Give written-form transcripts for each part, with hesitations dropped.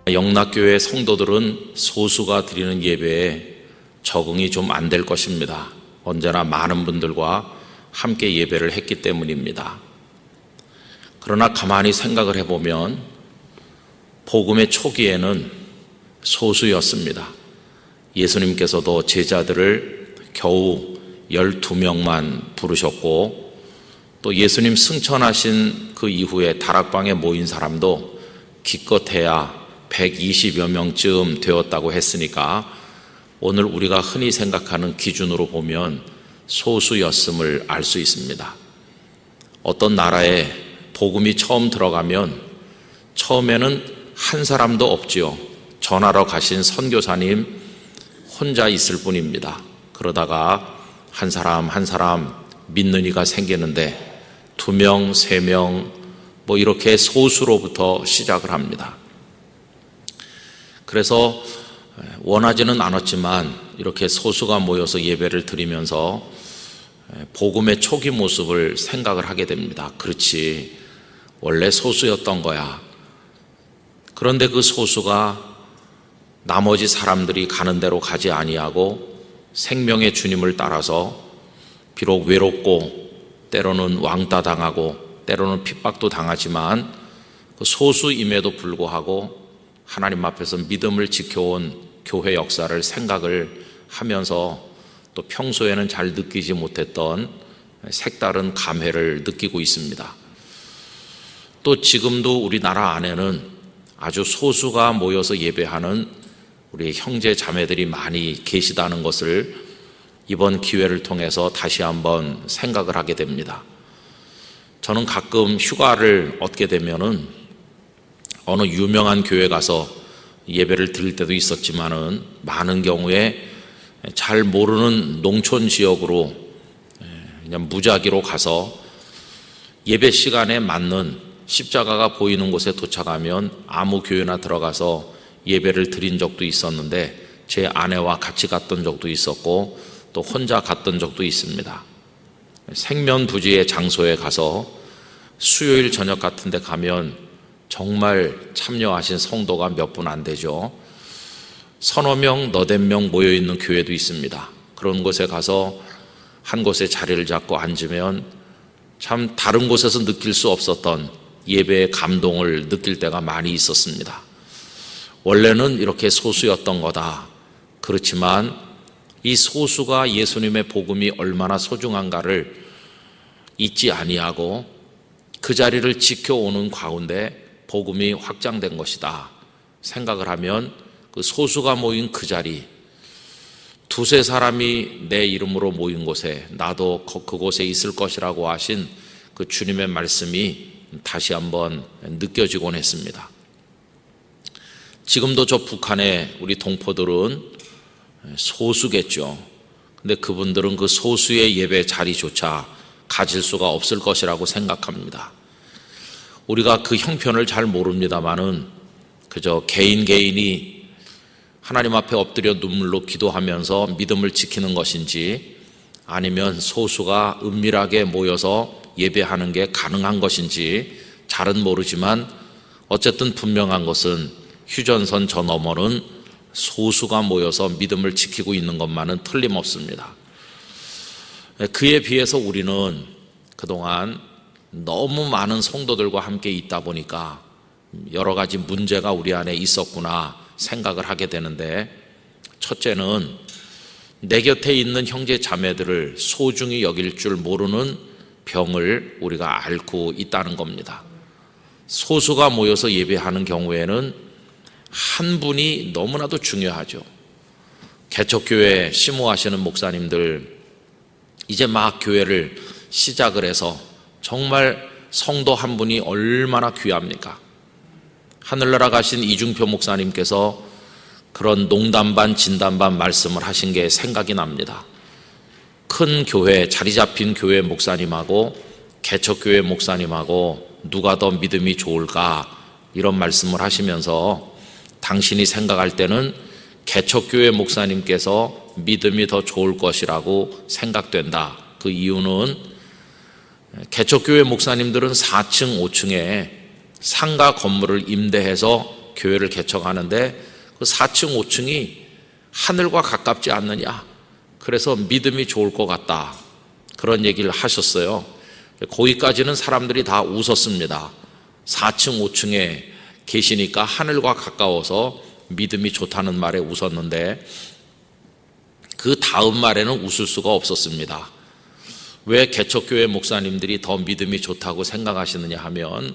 영락교회 성도들은 소수가 드리는 예배에 적응이 좀 안 될 것입니다. 언제나 많은 분들과 함께 예배를 했기 때문입니다. 그러나 가만히 생각을 해보면 복음의 초기에는 소수였습니다. 예수님께서도 제자들을 겨우 12명만 부르셨고, 또 예수님 승천하신 그 이후에 다락방에 모인 사람도 기껏해야 120여 명쯤 되었다고 했으니까 오늘 우리가 흔히 생각하는 기준으로 보면 소수였음을 알 수 있습니다. 어떤 나라에 복음이 처음 들어가면 처음에는 한 사람도 없지요. 전하러 가신 선교사님 혼자 있을 뿐입니다. 그러다가 한 사람 한 사람 믿는 이가 생기는데 2명, 3명 이렇게 소수로부터 시작을 합니다. 그래서 원하지는 않았지만 이렇게 소수가 모여서 예배를 드리면서 복음의 초기 모습을 생각을 하게 됩니다. 그렇지, 원래 소수였던 거야. 그런데 그 소수가 나머지 사람들이 가는 대로 가지 아니하고 생명의 주님을 따라서 비록 외롭고 때로는 왕따 당하고 때로는 핍박도 당하지만 그 소수임에도 불구하고 하나님 앞에서 믿음을 지켜온 교회 역사를 생각을 하면서 또 평소에는 잘 느끼지 못했던 색다른 감회를 느끼고 있습니다. 또 지금도 우리나라 안에는 아주 소수가 모여서 예배하는 우리 형제 자매들이 많이 계시다는 것을 이번 기회를 통해서 다시 한번 생각을 하게 됩니다. 저는 가끔 휴가를 얻게 되면은 어느 유명한 교회 가서 예배를 드릴 때도 있었지만은 많은 경우에 잘 모르는 농촌 지역으로 그냥 무작위로 가서 예배 시간에 맞는 십자가가 보이는 곳에 도착하면 아무 교회나 들어가서 예배를 드린 적도 있었는데 제 아내와 같이 갔던 적도 있었고 또 혼자 갔던 적도 있습니다. 생면부지의 장소에 가서 수요일 저녁 같은 데 가면 정말 참여하신 성도가 몇 분 안 되죠. 서너 명, 너댓 명 모여있는 교회도 있습니다. 그런 곳에 가서 한 곳에 자리를 잡고 앉으면 참 다른 곳에서 느낄 수 없었던 예배의 감동을 느낄 때가 많이 있었습니다. 원래는 이렇게 소수였던 거다. 그렇지만 이 소수가 예수님의 복음이 얼마나 소중한가를 잊지 아니하고 그 자리를 지켜오는 가운데 복음이 확장된 것이다 생각을 하면 그 소수가 모인 그 자리, 2-3 사람이 내 이름으로 모인 곳에 나도 그곳에 있을 것이라고 하신 그 주님의 말씀이 다시 한번 느껴지곤 했습니다. 지금도 저 북한의 우리 동포들은 소수겠죠. 근데 그분들은 그 소수의 예배 자리조차 가질 수가 없을 것이라고 생각합니다. 우리가 그 형편을 잘 모릅니다만은 그저 개인이 하나님 앞에 엎드려 눈물로 기도하면서 믿음을 지키는 것인지 아니면 소수가 은밀하게 모여서 예배하는 게 가능한 것인지 잘은 모르지만 어쨌든 분명한 것은 휴전선 저 너머는 소수가 모여서 믿음을 지키고 있는 것만은 틀림없습니다. 그에 비해서 우리는 그동안 너무 많은 성도들과 함께 있다 보니까 여러 가지 문제가 우리 안에 있었구나 생각을 하게 되는데, 첫째는 내 곁에 있는 형제 자매들을 소중히 여길 줄 모르는 병을 우리가 앓고 있다는 겁니다. 소수가 모여서 예배하는 경우에는 한 분이 너무나도 중요하죠. 개척교회 심호하시는 목사님들 이제 막 교회를 시작을 해서 정말 성도 한 분이 얼마나 귀합니까? 하늘나라 가신 이중표 목사님께서 그런 농담 반 진담 반 말씀을 하신 게 생각이 납니다. 큰 교회, 자리 잡힌 교회 목사님하고 개척교회 목사님하고 누가 더 믿음이 좋을까 이런 말씀을 하시면서 당신이 생각할 때는 개척교회 목사님께서 믿음이 더 좋을 것이라고 생각된다. 그 이유는 개척교회 목사님들은 4층, 5층에 상가 건물을 임대해서 교회를 개척하는데 그 4층, 5층이 하늘과 가깝지 않느냐. 그래서 믿음이 좋을 것 같다. 그런 얘기를 하셨어요. 거기까지는 사람들이 다 웃었습니다. 4층, 5층에 계시니까 하늘과 가까워서 믿음이 좋다는 말에 웃었는데 그 다음 말에는 웃을 수가 없었습니다. 왜 개척교회 목사님들이 더 믿음이 좋다고 생각하시느냐 하면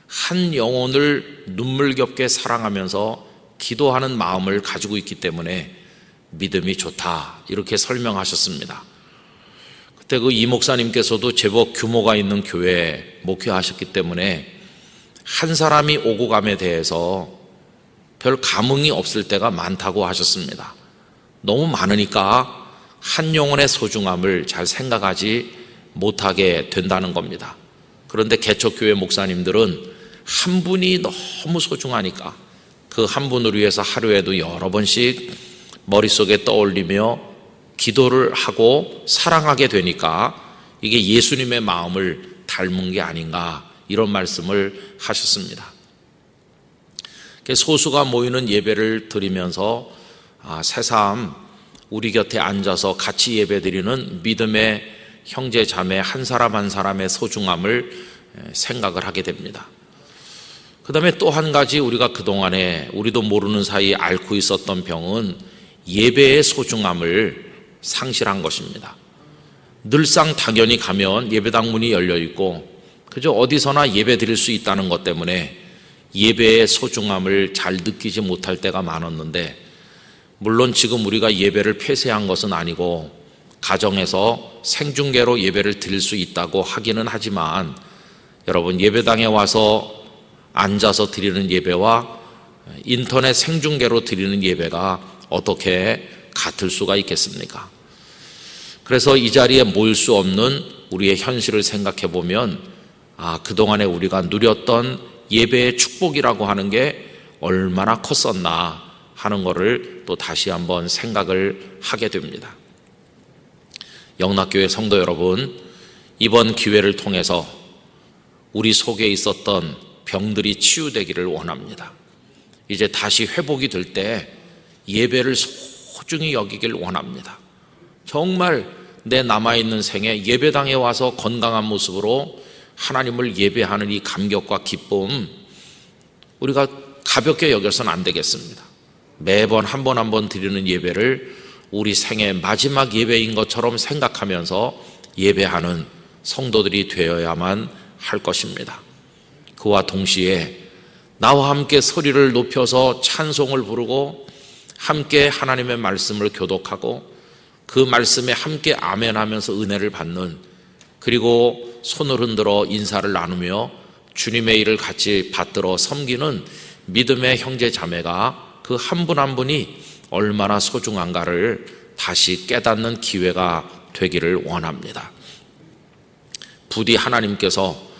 한 영혼을 눈물겹게 사랑하면서 기도하는 마음을 가지고 있기 때문에 믿음이 좋다 이렇게 설명하셨습니다. 그때 그 이 목사님께서도 제법 규모가 있는 교회에 목회하셨기 때문에 한 사람이 오고 감에 대해서 별 감흥이 없을 때가 많다고 하셨습니다. 너무 많으니까 한 영혼의 소중함을 잘 생각하지 못하게 된다는 겁니다. 그런데 개척교회 목사님들은 한 분이 너무 소중하니까 그 한 분을 위해서 하루에도 여러 번씩 머릿속에 떠올리며 기도를 하고 사랑하게 되니까 이게 예수님의 마음을 닮은 게 아닌가 이런 말씀을 하셨습니다. 소수가 모이는 예배를 드리면서 새삼 우리 곁에 앉아서 같이 예배드리는 믿음의 형제 자매 한 사람 한 사람의 소중함을 생각을 하게 됩니다. 그 다음에 또 한 가지 우리가 그동안에 우리도 모르는 사이에 앓고 있었던 병은 예배의 소중함을 상실한 것입니다. 늘상 당연히 가면 예배당 문이 열려 있고 그저 어디서나 예배 드릴 수 있다는 것 때문에 예배의 소중함을 잘 느끼지 못할 때가 많았는데 물론 지금 우리가 예배를 폐쇄한 것은 아니고 가정에서 생중계로 예배를 드릴 수 있다고 하기는 하지만 여러분 예배당에 와서 앉아서 드리는 예배와 인터넷 생중계로 드리는 예배가 어떻게 같을 수가 있겠습니까? 그래서 이 자리에 모일 수 없는 우리의 현실을 생각해 보면 그동안에 우리가 누렸던 예배의 축복이라고 하는 게 얼마나 컸었나 하는 것을 또 다시 한번 생각을 하게 됩니다. 영락교회 성도 여러분, 이번 기회를 통해서 우리 속에 있었던 병들이 치유되기를 원합니다. 이제 다시 회복이 될 때 예배를 소중히 여기길 원합니다. 정말 내 남아있는 생에 예배당에 와서 건강한 모습으로 하나님을 예배하는 이 감격과 기쁨 우리가 가볍게 여겨서는 안 되겠습니다. 매번 한 번 한 번 드리는 예배를 우리 생의 마지막 예배인 것처럼 생각하면서 예배하는 성도들이 되어야만 할 것입니다. 그와 동시에 나와 함께 소리를 높여서 찬송을 부르고 함께 하나님의 말씀을 교독하고 그 말씀에 함께 아멘하면서 은혜를 받는 그리고 손을 흔들어 인사를 나누며 주님의 일을 같이 받들어 섬기는 믿음의 형제 자매가 그 한 분 한 분이 얼마나 소중한가를 다시 깨닫는 기회가 되기를 원합니다. 부디 하나님께서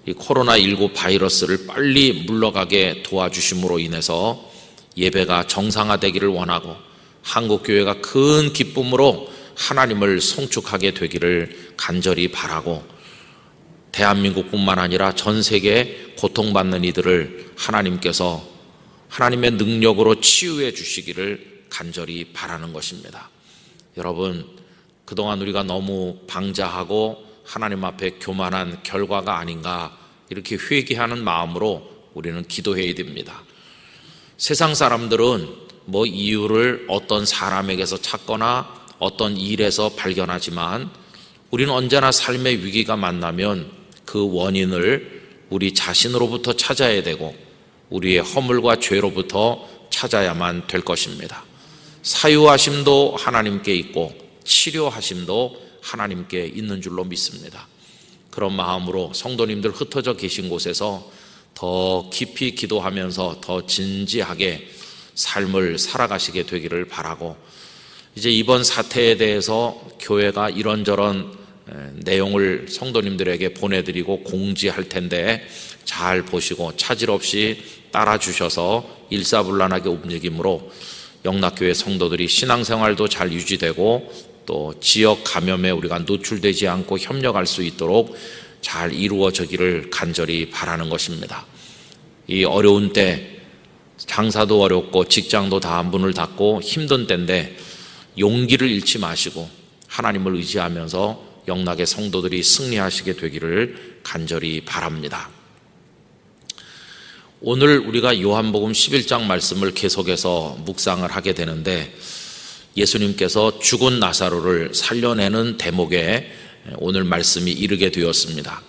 이 코로나19 바이러스를 빨리 물러가게 도와주심으로 인해서 예배가 정상화되기를 원하고 한국교회가 큰 기쁨으로 하나님을 송축하게 되기를 간절히 바라고 대한민국뿐만 아니라 전 세계에 고통받는 이들을 하나님께서 하나님의 능력으로 치유해 주시기를 간절히 바라는 것입니다. 여러분, 그동안 우리가 너무 방자하고 하나님 앞에 교만한 결과가 아닌가 이렇게 회개하는 마음으로 우리는 기도해야 됩니다. 세상 사람들은 뭐 이유를 어떤 사람에게서 찾거나 어떤 일에서 발견하지만 우리는 언제나 삶의 위기가 만나면 그 원인을 우리 자신으로부터 찾아야 되고 우리의 허물과 죄로부터 찾아야만 될 것입니다. 사유하심도 하나님께 있고 치료하심도 하나님께 있는 줄로 믿습니다. 그런 마음으로 성도님들 흩어져 계신 곳에서 더 깊이 기도하면서 더 진지하게 삶을 살아가시게 되기를 바라고 이제 이번 사태에 대해서 교회가 이런저런 내용을 성도님들에게 보내드리고 공지할 텐데 잘 보시고 차질 없이 따라주셔서 일사불란하게 움직임으로 영락교회 성도들이 신앙생활도 잘 유지되고 또 지역 감염에 우리가 노출되지 않고 협력할 수 있도록 잘 이루어지기를 간절히 바라는 것입니다. 이 어려운 때 장사도 어렵고 직장도 다 문을 닫고 힘든 때인데 용기를 잃지 마시고 하나님을 의지하면서 영락의 성도들이 승리하시게 되기를 간절히 바랍니다. 오늘 우리가 요한복음 11장 말씀을 계속해서 묵상을 하게 되는데 예수님께서 죽은 나사로를 살려내는 대목에 오늘 말씀이 이르게 되었습니다.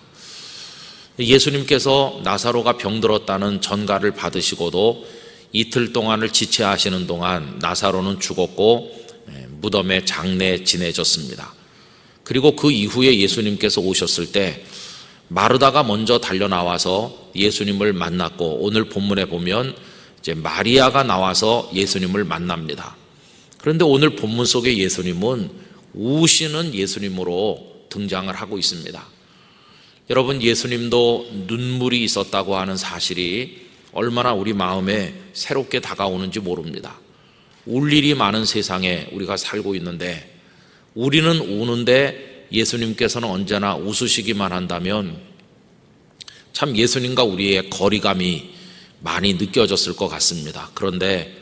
예수님께서 나사로가 병들었다는 전가를 받으시고도 이틀 동안을 지체하시는 동안 나사로는 죽었고 무덤에 장례 지내졌습니다. 그리고 그 이후에 예수님께서 오셨을 때 마르다가 먼저 달려나와서 예수님을 만났고 오늘 본문에 보면 이제 마리아가 나와서 예수님을 만납니다. 그런데 오늘 본문 속에 예수님은 우시는 예수님으로 등장을 하고 있습니다. 여러분, 예수님도 눈물이 있었다고 하는 사실이 얼마나 우리 마음에 새롭게 다가오는지 모릅니다. 울 일이 많은 세상에 우리가 살고 있는데 우리는 우는데 예수님께서는 언제나 웃으시기만 한다면 참 예수님과 우리의 거리감이 많이 느껴졌을 것 같습니다. 그런데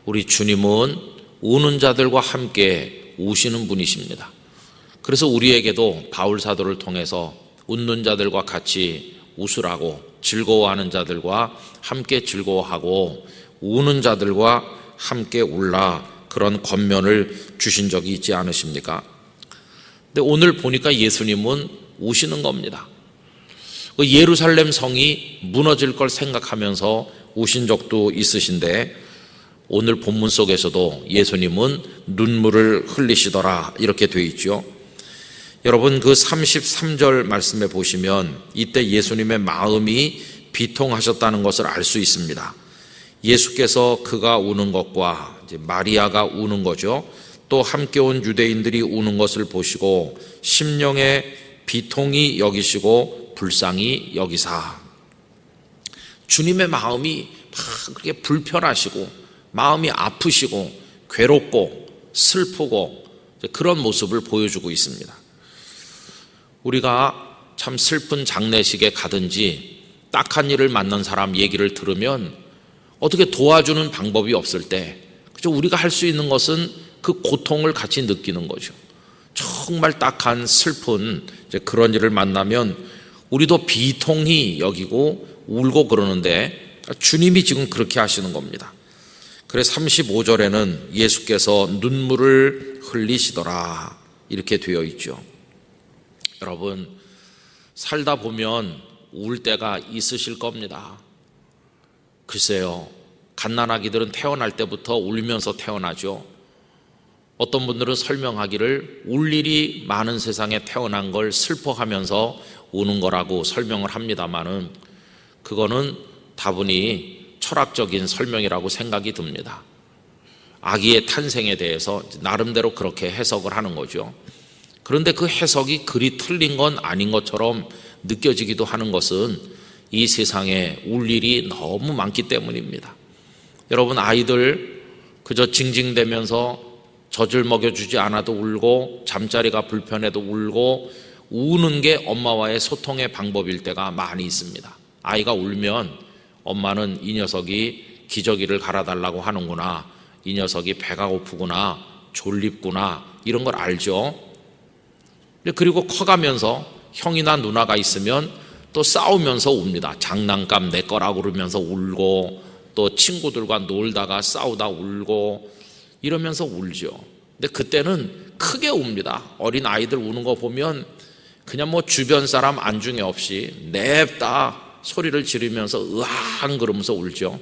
우리 주님은 우는 자들과 함께 우시는 분이십니다. 그래서 우리에게도 바울 사도를 통해서 웃는 자들과 같이 웃으라고, 즐거워하는 자들과 함께 즐거워하고 우는 자들과 함께 울라, 그런 권면을 주신 적이 있지 않으십니까? 근데 오늘 보니까 예수님은 우시는 겁니다. 예루살렘 성이 무너질 걸 생각하면서 우신 적도 있으신데 오늘 본문 속에서도 예수님은 눈물을 흘리시더라 이렇게 되어 있죠. 여러분, 그 33절 말씀에 보시면 이때 예수님의 마음이 비통하셨다는 것을 알 수 있습니다. 예수께서 그가 우는 것과 이제 마리아가 우는 거죠. 또 함께 온 유대인들이 우는 것을 보시고 심령에 비통이 여기시고 불쌍히 여기사. 주님의 마음이 막 그렇게 불편하시고 마음이 아프시고 괴롭고 슬프고 그런 모습을 보여주고 있습니다. 우리가 참 슬픈 장례식에 가든지 딱한 일을 만난 사람 얘기를 들으면 어떻게 도와주는 방법이 없을 때 우리가 할 수 있는 것은 그 고통을 같이 느끼는 거죠. 정말 딱한 슬픈 그런 일을 만나면 우리도 비통히 여기고 울고 그러는데 주님이 지금 그렇게 하시는 겁니다. 그래서 35절에는 예수께서 눈물을 흘리시더라 이렇게 되어 있죠. 여러분, 살다 보면 울 때가 있으실 겁니다. 글쎄요, 갓난아기들은 태어날 때부터 울면서 태어나죠. 어떤 분들은 설명하기를 울 일이 많은 세상에 태어난 걸 슬퍼하면서 우는 거라고 설명을 합니다만은 그거는 다분히 철학적인 설명이라고 생각이 듭니다. 아기의 탄생에 대해서 나름대로 그렇게 해석을 하는 거죠. 그런데 그 해석이 그리 틀린 건 아닌 것처럼 느껴지기도 하는 것은 이 세상에 울 일이 너무 많기 때문입니다. 여러분, 아이들 그저 징징대면서 젖을 먹여주지 않아도 울고 잠자리가 불편해도 울고 우는 게 엄마와의 소통의 방법일 때가 많이 있습니다. 아이가 울면 엄마는 이 녀석이 기저귀를 갈아달라고 하는구나, 이 녀석이 배가 고프구나, 졸립구나, 이런 걸 알죠. 그리고 커가면서 형이나 누나가 있으면 또 싸우면서 웁니다. 장난감 내 거라고 그러면서 울고 또 친구들과 놀다가 싸우다 울고 이러면서 울죠. 근데 그때는 크게 웁니다. 어린 아이들 우는 거 보면 그냥 뭐 주변 사람 안중에 없이 냅다 소리를 지르면서 으앙 그러면서 울죠.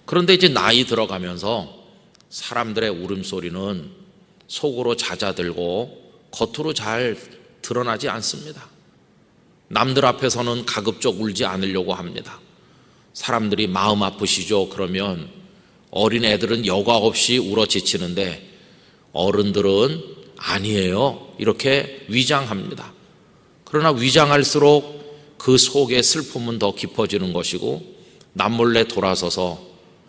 그런데 이제 나이 들어가면서 사람들의 울음소리는 속으로 잦아들고 겉으로 잘 드러나지 않습니다. 남들 앞에서는 가급적 울지 않으려고 합니다. 사람들이 마음 아프시죠? 그러면 어린 애들은 여과 없이 울어 지치는데 어른들은 아니에요, 이렇게 위장합니다. 그러나 위장할수록 그 속의 슬픔은 더 깊어지는 것이고 남몰래 돌아서서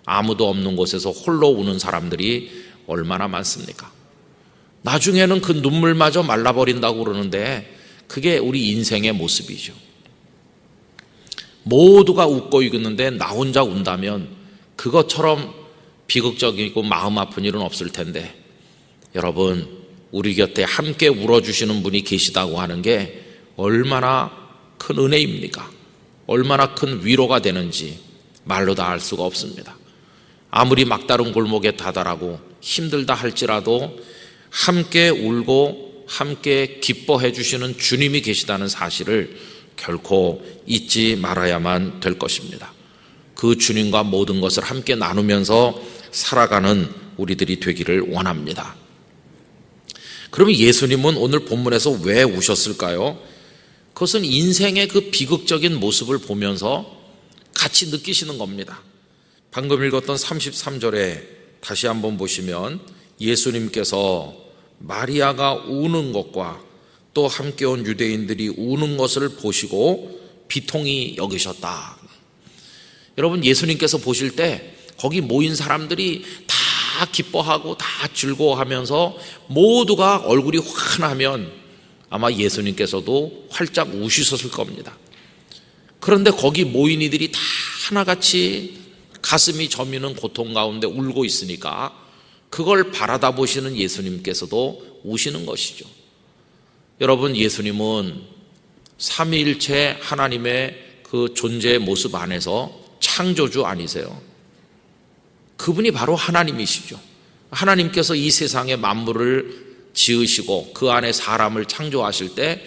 아무도 없는 곳에서 홀로 우는 사람들이 얼마나 많습니까? 나중에는 그 눈물마저 말라버린다고 그러는데 그게 우리 인생의 모습이죠. 모두가 웃고 있는데 나 혼자 운다면 그것처럼 비극적이고 마음 아픈 일은 없을 텐데, 여러분, 우리 곁에 함께 울어주시는 분이 계시다고 하는 게 얼마나 큰 은혜입니까? 얼마나 큰 위로가 되는지 말로 다 알 수가 없습니다. 아무리 막다른 골목에 다다라고 힘들다 할지라도 함께 울고 함께 기뻐해 주시는 주님이 계시다는 사실을 결코 잊지 말아야만 될 것입니다. 그 주님과 모든 것을 함께 나누면서 살아가는 우리들이 되기를 원합니다. 그러면 예수님은 오늘 본문에서 왜 우셨을까요? 그것은 인생의 그 비극적인 모습을 보면서 같이 느끼시는 겁니다. 방금 읽었던 33절에 다시 한번 보시면 예수님께서 마리아가 우는 것과 또 함께 온 유대인들이 우는 것을 보시고 비통히 여기셨다. 여러분, 예수님께서 보실 때 거기 모인 사람들이 다 기뻐하고 다 즐거워하면서 모두가 얼굴이 환하면 아마 예수님께서도 활짝 우시셨을 겁니다. 그런데 거기 모인 이들이 다 하나같이 가슴이 저미는 고통 가운데 울고 있으니까 그걸 바라다 보시는 예수님께서도 우시는 것이죠. 여러분, 예수님은 삼위일체 하나님의 그 존재의 모습 안에서 창조주 아니세요? 그분이 바로 하나님이시죠. 하나님께서 이 세상의 만물을 지으시고 그 안에 사람을 창조하실 때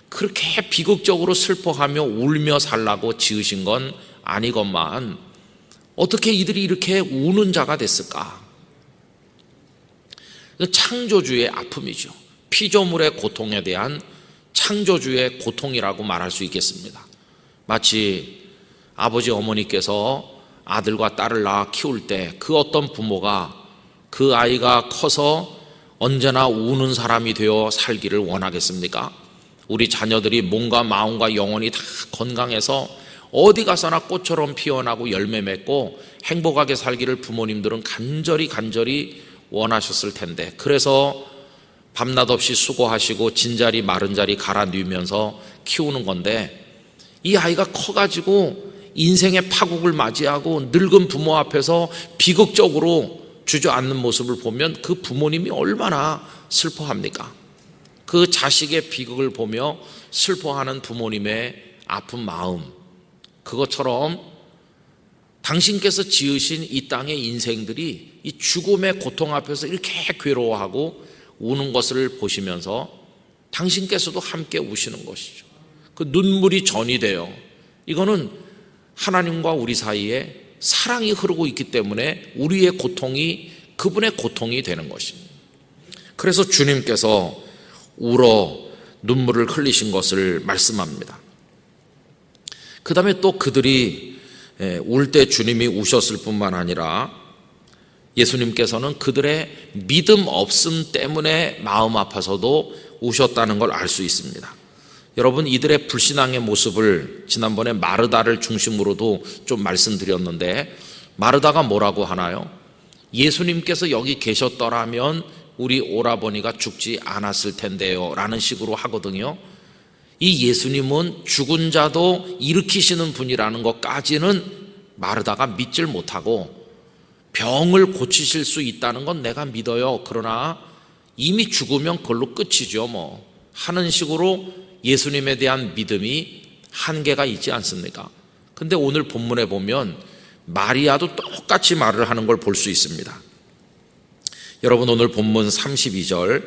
그렇게 비극적으로 슬퍼하며 울며 살라고 지으신 건 아니건만 어떻게 이들이 이렇게 우는 자가 됐을까? 창조주의 아픔이죠. 피조물의 고통에 대한 창조주의 고통이라고 말할 수 있겠습니다. 마치 아버지 어머니께서 아들과 딸을 낳아 키울 때 그 어떤 부모가 그 아이가 커서 언제나 우는 사람이 되어 살기를 원하겠습니까? 우리 자녀들이 몸과 마음과 영혼이 다 건강해서 어디 가서나 꽃처럼 피어나고 열매 맺고 행복하게 살기를 부모님들은 간절히 원하셨을 텐데, 그래서 밤낮 없이 수고하시고 진자리 마른 자리 갈아 누이면서 키우는 건데, 이 아이가 커가지고 인생의 파국을 맞이하고 늙은 부모 앞에서 비극적으로 주저앉는 모습을 보면 그 부모님이 얼마나 슬퍼합니까? 그 자식의 비극을 보며 슬퍼하는 부모님의 아픈 마음, 그것처럼 당신께서 지으신 이 땅의 인생들이 이 죽음의 고통 앞에서 이렇게 괴로워하고 우는 것을 보시면서 당신께서도 함께 우시는 것이죠. 그 눈물이 전이 돼요. 이거는 하나님과 우리 사이에 사랑이 흐르고 있기 때문에 우리의 고통이 그분의 고통이 되는 것입니다. 그래서 주님께서 울어 눈물을 흘리신 것을 말씀합니다. 그 다음에 또 그들이 울 때 주님이 우셨을 뿐만 아니라 예수님께서는 그들의 믿음 없음 때문에 마음 아파서도 우셨다는 걸 알 수 있습니다. 여러분, 이들의 불신앙의 모습을 지난번에 마르다를 중심으로도 좀 말씀드렸는데, 마르다가 뭐라고 하나요? 예수님께서 여기 계셨더라면 우리 오라버니가 죽지 않았을 텐데요 라는 식으로 하거든요. 이 예수님은 죽은 자도 일으키시는 분이라는 것까지는 마르다가 믿질 못하고, 병을 고치실 수 있다는 건 내가 믿어요, 그러나 이미 죽으면 그걸로 끝이죠 뭐 하는 식으로 예수님에 대한 믿음이 한계가 있지 않습니까? 근데 오늘 본문에 보면 마리아도 똑같이 말을 하는 걸 볼 수 있습니다. 여러분, 오늘 본문 32절,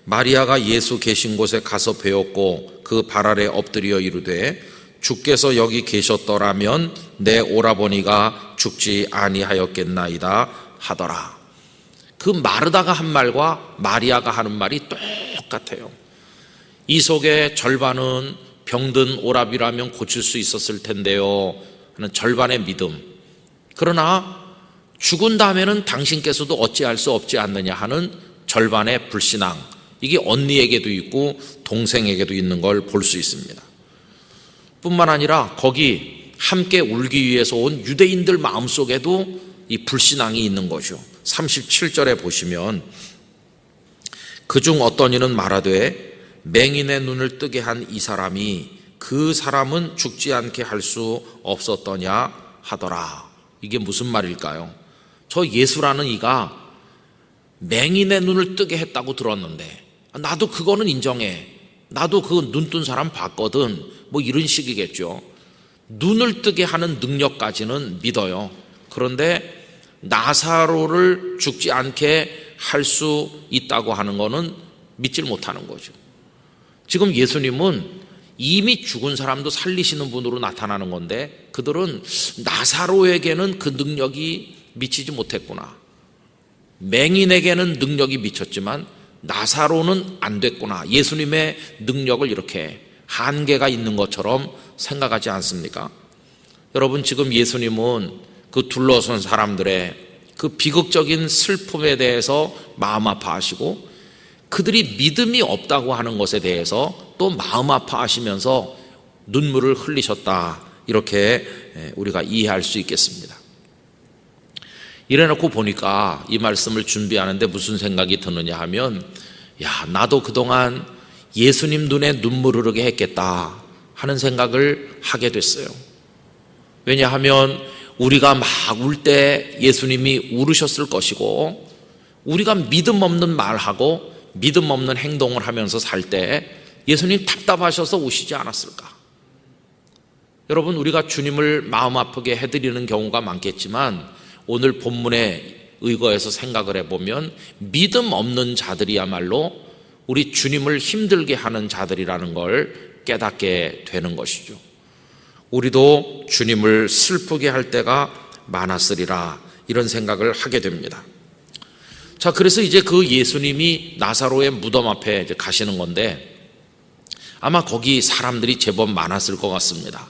마리아가 예수 계신 곳에 가서 배웠고 그 발 아래 엎드려 이르되 주께서 여기 계셨더라면 내 오라버니가 죽지 아니하였겠나이다 하더라. 그 마르다가 한 말과 마리아가 하는 말이 똑같아요. 이 속에 절반은 병든 오라비라면 고칠 수 있었을 텐데요 하는 절반의 믿음, 그러나 죽은 다음에는 당신께서도 어찌할 수 없지 않느냐 하는 절반의 불신앙, 이게 언니에게도 있고 동생에게도 있는 걸 볼 수 있습니다. 뿐만 아니라 거기 함께 울기 위해서 온 유대인들 마음속에도 이 불신앙이 있는 거죠. 37절에 보시면 그중 어떤 이는 말하되 맹인의 눈을 뜨게 한 이 사람이 그 사람은 죽지 않게 할 수 없었더냐 하더라. 이게 무슨 말일까요? 저 예수라는 이가 맹인의 눈을 뜨게 했다고 들었는데 나도 그거는 인정해. 나도 그 눈 뜬 사람 봤거든. 뭐 이런 식이겠죠. 눈을 뜨게 하는 능력까지는 믿어요. 그런데 나사로를 죽지 않게 할 수 있다고 하는 거는 믿질 못하는 거죠. 지금 예수님은 이미 죽은 사람도 살리시는 분으로 나타나는 건데 그들은 나사로에게는 그 능력이 미치지 못했구나. 맹인에게는 능력이 미쳤지만 나사로는 안 됐구나. 예수님의 능력을 이렇게 한계가 있는 것처럼 생각하지 않습니까? 여러분, 지금 예수님은 그 둘러선 사람들의 그 비극적인 슬픔에 대해서 마음 아파하시고 그들이 믿음이 없다고 하는 것에 대해서 또 마음 아파하시면서 눈물을 흘리셨다. 이렇게 우리가 이해할 수 있겠습니다. 이래놓고 보니까 이 말씀을 준비하는데 무슨 생각이 드느냐 하면 나도 그동안 예수님 눈에 눈물 흐르게 했겠다 하는 생각을 하게 됐어요. 왜냐하면 우리가 막 울 때 예수님이 울으셨을 것이고 우리가 믿음 없는 말하고 믿음 없는 행동을 하면서 살 때 예수님 답답하셔서 우시지 않았을까? 여러분, 우리가 주님을 마음 아프게 해드리는 경우가 많겠지만 오늘 본문에 의거해서 생각을 해보면 믿음 없는 자들이야말로 우리 주님을 힘들게 하는 자들이라는 걸 깨닫게 되는 것이죠. 우리도 주님을 슬프게 할 때가 많았으리라 이런 생각을 하게 됩니다. 자, 그래서 이제 그 예수님이 나사로의 무덤 앞에 이제 가시는 건데 아마 거기 사람들이 제법 많았을 것 같습니다.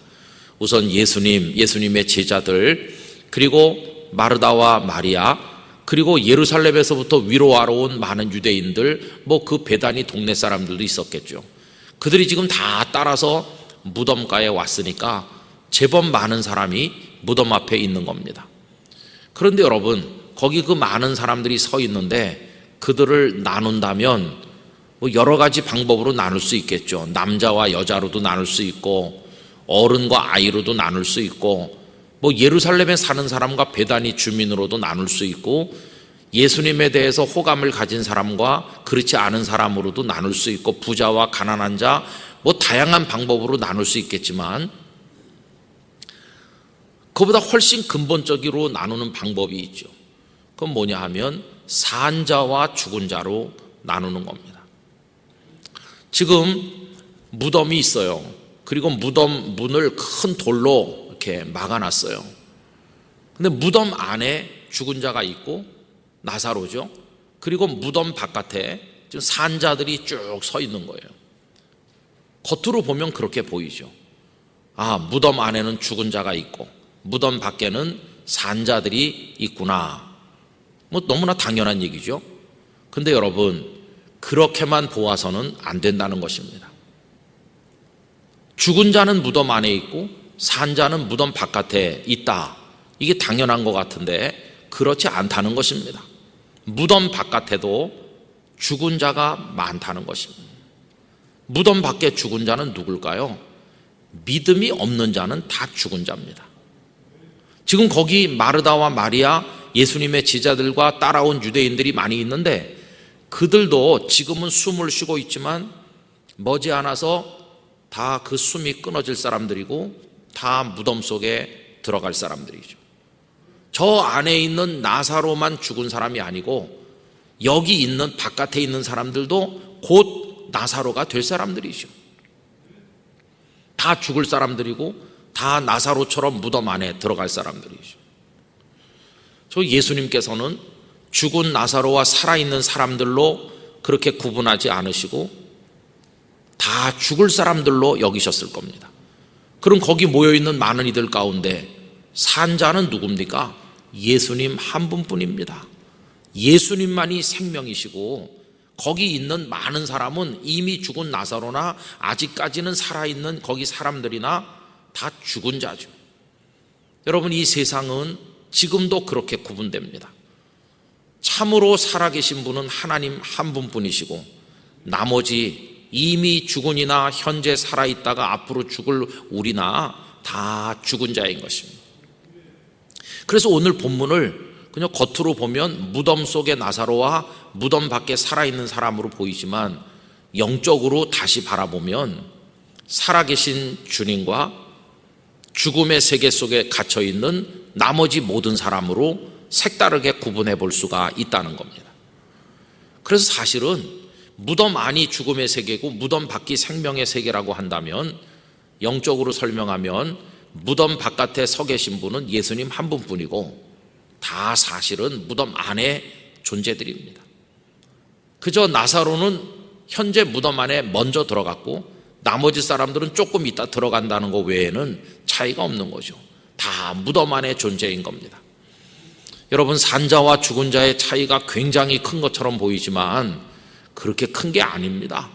우선 예수님의 제자들, 그리고 마르다와 마리아, 그리고 예루살렘에서부터 위로하러 온 많은 유대인들, 뭐 그 베다니 동네 사람들도 있었겠죠. 그들이 지금 다 따라서 무덤가에 왔으니까 제법 많은 사람이 무덤 앞에 있는 겁니다. 그런데 여러분, 거기 그 많은 사람들이 서 있는데 그들을 나눈다면 뭐 여러 가지 방법으로 나눌 수 있겠죠. 남자와 여자로도 나눌 수 있고 어른과 아이로도 나눌 수 있고 뭐 예루살렘에 사는 사람과 베다니 주민으로도 나눌 수 있고 예수님에 대해서 호감을 가진 사람과 그렇지 않은 사람으로도 나눌 수 있고 부자와 가난한 자, 뭐 다양한 방법으로 나눌 수 있겠지만 그보다 훨씬 근본적으로 나누는 방법이 있죠. 그건 뭐냐 하면 산 자와 죽은 자로 나누는 겁니다. 지금 무덤이 있어요. 그리고 무덤 문을 큰 돌로 이렇게 막아놨어요. 근데 무덤 안에 죽은 자가 있고 나사로죠. 그리고 무덤 바깥에 지금 산자들이 쭉 서 있는 거예요. 겉으로 보면 그렇게 보이죠. 무덤 안에는 죽은 자가 있고 무덤 밖에는 산자들이 있구나. 뭐 너무나 당연한 얘기죠. 근데 여러분, 그렇게만 보아서는 안 된다는 것입니다. 죽은 자는 무덤 안에 있고 산자는 무덤 바깥에 있다. 이게 당연한 것 같은데 그렇지 않다는 것입니다. 무덤 바깥에도 죽은 자가 많다는 것입니다. 무덤 밖에 죽은 자는 누굴까요? 믿음이 없는 자는 다 죽은 자입니다. 지금 거기 마르다와 마리아, 예수님의 제자들과 따라온 유대인들이 많이 있는데 그들도 지금은 숨을 쉬고 있지만 머지않아서 다 그 숨이 끊어질 사람들이고 다 무덤 속에 들어갈 사람들이죠. 저 안에 있는 나사로만 죽은 사람이 아니고 여기 있는 바깥에 있는 사람들도 곧 나사로가 될 사람들이죠. 다 죽을 사람들이고 다 나사로처럼 무덤 안에 들어갈 사람들이죠. 저 예수님께서는 죽은 나사로와 살아있는 사람들로 그렇게 구분하지 않으시고 다 죽을 사람들로 여기셨을 겁니다. 그럼 거기 모여있는 많은 이들 가운데 산자는 누굽니까? 예수님 한 분뿐입니다. 예수님만이 생명이시고 거기 있는 많은 사람은 이미 죽은 나사로나 아직까지는 살아있는 거기 사람들이나 다 죽은 자죠. 여러분, 이 세상은 지금도 그렇게 구분됩니다. 참으로 살아계신 분은 하나님 한 분뿐이시고 나머지 이미 죽은이나 현재 살아있다가 앞으로 죽을 우리나 다 죽은 자인 것입니다. 그래서 오늘 본문을 그냥 겉으로 보면 무덤 속의 나사로와 무덤 밖에 살아있는 사람으로 보이지만 영적으로 다시 바라보면 살아계신 주님과 죽음의 세계 속에 갇혀있는 나머지 모든 사람으로 색다르게 구분해 볼 수가 있다는 겁니다. 그래서 사실은 무덤 안이 죽음의 세계고 무덤 밖이 생명의 세계라고 한다면 영적으로 설명하면 무덤 바깥에 서 계신 분은 예수님 한 분뿐이고 다 사실은 무덤 안에 존재들입니다. 그저 나사로는 현재 무덤 안에 먼저 들어갔고 나머지 사람들은 조금 있다 들어간다는 것 외에는 차이가 없는 거죠. 다 무덤 안의 존재인 겁니다. 여러분, 산자와 죽은 자의 차이가 굉장히 큰 것처럼 보이지만 그렇게 큰 게 아닙니다.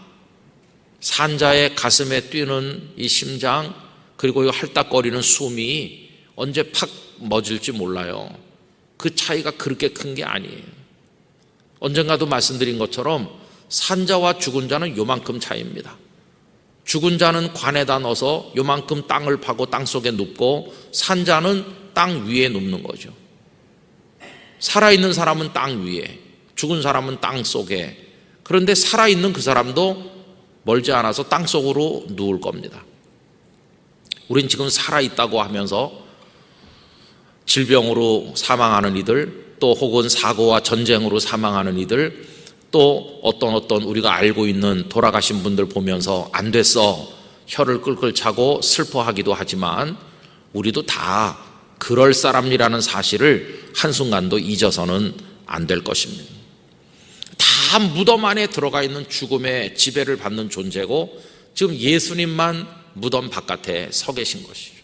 산자의 가슴에 뛰는 이 심장 그리고 이 할딱거리는 숨이 언제 팍 멎을지 몰라요. 그 차이가 그렇게 큰 게 아니에요. 언젠가도 말씀드린 것처럼 산자와 죽은 자는 요만큼 차이입니다. 죽은 자는 관에다 넣어서 요만큼 땅을 파고 땅속에 눕고 산자는 땅 위에 눕는 거죠. 살아있는 사람은 땅 위에, 죽은 사람은 땅 속에. 그런데 살아있는 그 사람도 멀지 않아서 땅 속으로 누울 겁니다. 우린 지금 살아있다고 하면서 질병으로 사망하는 이들, 또 혹은 사고와 전쟁으로 사망하는 이들, 또 어떤 우리가 알고 있는 돌아가신 분들 보면서 안 됐어 혀를 끌끌 차고 슬퍼하기도 하지만 우리도 다 그럴 사람이라는 사실을 한순간도 잊어서는 안 될 것입니다. 다 무덤 안에 들어가 있는 죽음의 지배를 받는 존재고 지금 예수님만 무덤 바깥에 서 계신 것이죠.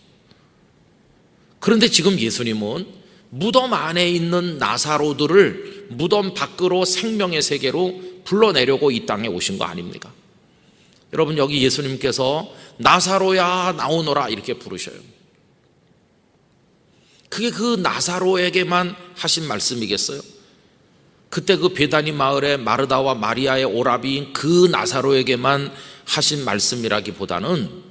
그런데 지금 예수님은 무덤 안에 있는 나사로들을 무덤 밖으로 생명의 세계로 불러내려고 이 땅에 오신 거 아닙니까? 여러분, 여기 예수님께서 나사로야 나오너라 이렇게 부르셔요. 그게 그 나사로에게만 하신 말씀이겠어요? 그때 그 베다니 마을에 마르다와 마리아의 오라비인 그 나사로에게만 하신 말씀이라기보다는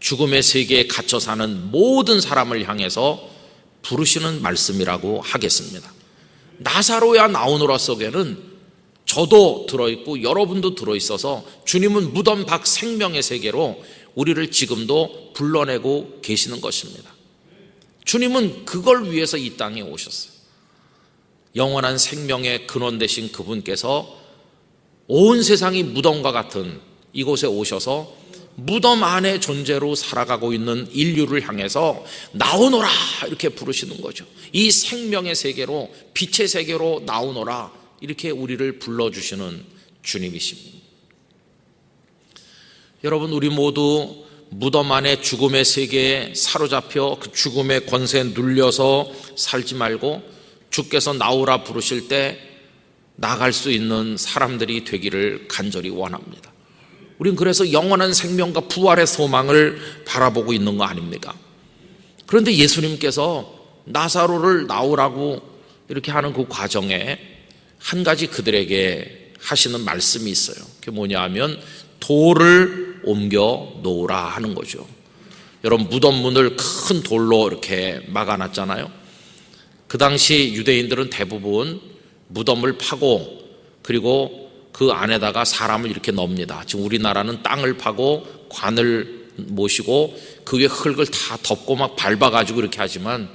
죽음의 세계에 갇혀 사는 모든 사람을 향해서 부르시는 말씀이라고 하겠습니다. 나사로야 나오너라 속에는 저도 들어있고 여러분도 들어있어서 주님은 무덤 밖 생명의 세계로 우리를 지금도 불러내고 계시는 것입니다. 주님은 그걸 위해서 이 땅에 오셨어요. 영원한 생명의 근원 되신 그분께서 온 세상이 무덤과 같은 이곳에 오셔서 무덤 안의 존재로 살아가고 있는 인류를 향해서 나오너라 이렇게 부르시는 거죠. 이 생명의 세계로, 빛의 세계로 나오너라 이렇게 우리를 불러주시는 주님이십니다. 여러분, 우리 모두 무덤 안에 죽음의 세계에 사로잡혀 그 죽음의 권세에 눌려서 살지 말고 주께서 나오라 부르실 때 나갈 수 있는 사람들이 되기를 간절히 원합니다. 우린 그래서 영원한 생명과 부활의 소망을 바라보고 있는 거 아닙니까? 그런데 예수님께서 나사로를 나오라고 이렇게 하는 그 과정에 한 가지 그들에게 하시는 말씀이 있어요. 그게 뭐냐 하면 돌을 옮겨 놓으라 하는 거죠. 여러분, 무덤 문을 큰 돌로 이렇게 막아놨잖아요. 그 당시 유대인들은 대부분 무덤을 파고 그리고 그 안에다가 사람을 이렇게 넣습니다. 지금 우리나라는 땅을 파고 관을 모시고 그 위에 흙을 다 덮고 막 밟아가지고 이렇게 하지만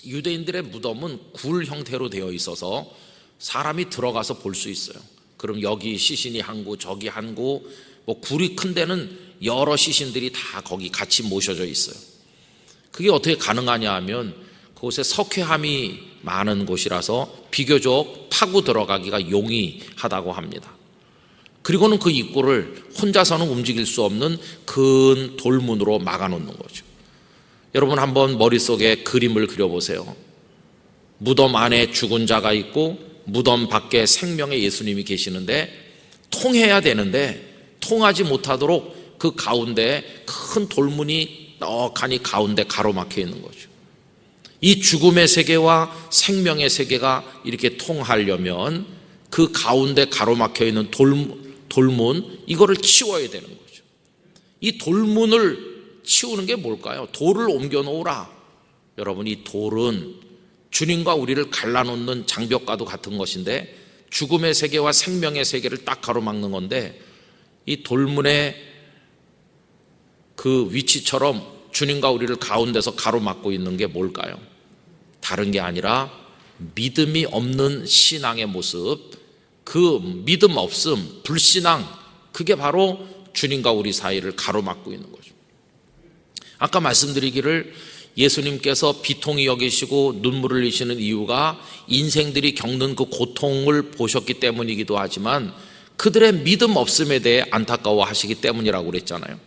유대인들의 무덤은 굴 형태로 되어 있어서 사람이 들어가서 볼 수 있어요. 그럼 여기 시신이 한 구, 저기 한 구, 뭐 굴이 큰 데는 여러 시신들이 다 거기 같이 모셔져 있어요. 그게 어떻게 가능하냐 하면 그곳에 석회암이 많은 곳이라서 비교적 파고 들어가기가 용이하다고 합니다. 그리고는 그 입구를 혼자서는 움직일 수 없는 큰 돌문으로 막아놓는 거죠. 여러분, 한번 머릿속에 그림을 그려보세요. 무덤 안에 죽은 자가 있고 무덤 밖에 생명의 예수님이 계시는데 통해야 되는데 통하지 못하도록 그 가운데 큰 돌문이 떡하니 가운데 가로막혀 있는 거죠. 이 죽음의 세계와 생명의 세계가 이렇게 통하려면 그 가운데 가로막혀 있는 돌문, 이거를 치워야 되는 거죠. 이 돌문을 치우는 게 뭘까요? 돌을 옮겨 놓으라. 여러분, 이 돌은 주님과 우리를 갈라놓는 장벽과도 같은 것인데 죽음의 세계와 생명의 세계를 딱 가로막는 건데, 이 돌문의 그 위치처럼 주님과 우리를 가운데서 가로막고 있는 게 뭘까요? 다른 게 아니라 믿음이 없는 신앙의 모습, 그 믿음 없음, 불신앙, 그게 바로 주님과 우리 사이를 가로막고 있는 거죠. 아까 말씀드리기를 예수님께서 비통히 여기시고 눈물을 흘리시는 이유가 인생들이 겪는 그 고통을 보셨기 때문이기도 하지만 그들의 믿음 없음에 대해 안타까워하시기 때문이라고 그랬잖아요.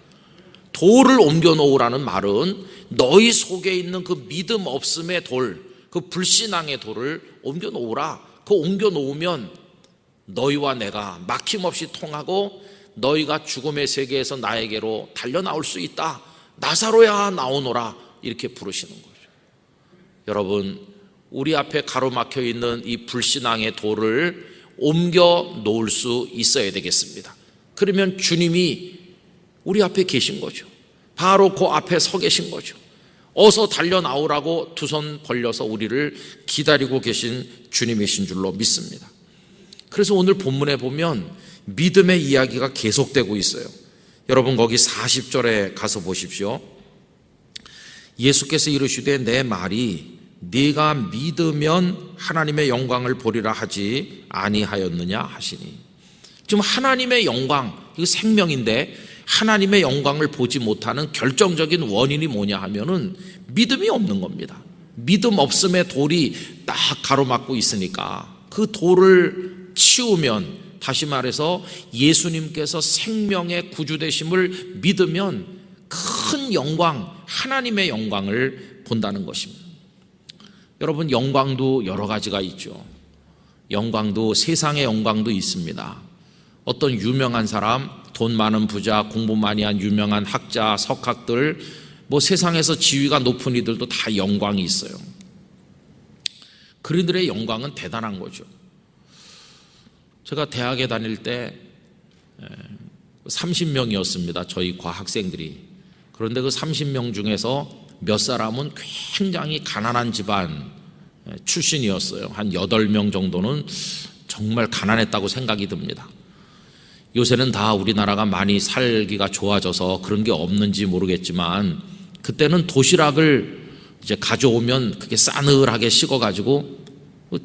돌을 옮겨 놓으라는 말은 너희 속에 있는 그 믿음 없음의 돌, 그 불신앙의 돌을 옮겨 놓으라. 그 옮겨 놓으면 너희와 내가 막힘없이 통하고 너희가 죽음의 세계에서 나에게로 달려나올 수 있다. 나사로야 나오노라. 이렇게 부르시는 거죠. 여러분, 우리 앞에 가로막혀 있는 이 불신앙의 돌을 옮겨 놓을 수 있어야 되겠습니다. 그러면 주님이 우리 앞에 계신 거죠. 바로 그 앞에 서 계신 거죠. 어서 달려 나오라고 두 손 벌려서 우리를 기다리고 계신 주님이신 줄로 믿습니다. 그래서 오늘 본문에 보면 믿음의 이야기가 계속되고 있어요. 여러분, 거기 40절에 가서 보십시오. 예수께서 이르시되 내 말이 네가 믿으면 하나님의 영광을 보리라 하지 아니하였느냐 하시니. 지금 하나님의 영광, 이거 생명인데 하나님의 영광을 보지 못하는 결정적인 원인이 뭐냐 하면은 믿음이 없는 겁니다. 믿음 없음의 돌이 딱 가로막고 있으니까 그 돌을 치우면, 다시 말해서 예수님께서 생명의 구주 되심을 믿으면 큰 영광, 하나님의 영광을 본다는 것입니다. 여러분, 영광도 여러 가지가 있죠. 영광도, 세상의 영광도 있습니다. 어떤 유명한 사람, 돈 많은 부자, 공부 많이 한 유명한 학자, 석학들, 세상에서 지위가 높은 이들도 다 영광이 있어요. 그들의 영광은 대단한 거죠. 제가 대학에 다닐 때 30명이었습니다. 저희 과학생들이. 그런데 그 30명 중에서 몇 사람은 굉장히 가난한 집안 출신이었어요. 한 8명 정도는 정말 가난했다고 생각이 듭니다. 요새는 다 우리나라가 많이 살기가 좋아져서 그런 게 없는지 모르겠지만 그때는 도시락을 이제 가져오면 그게 싸늘하게 식어가지고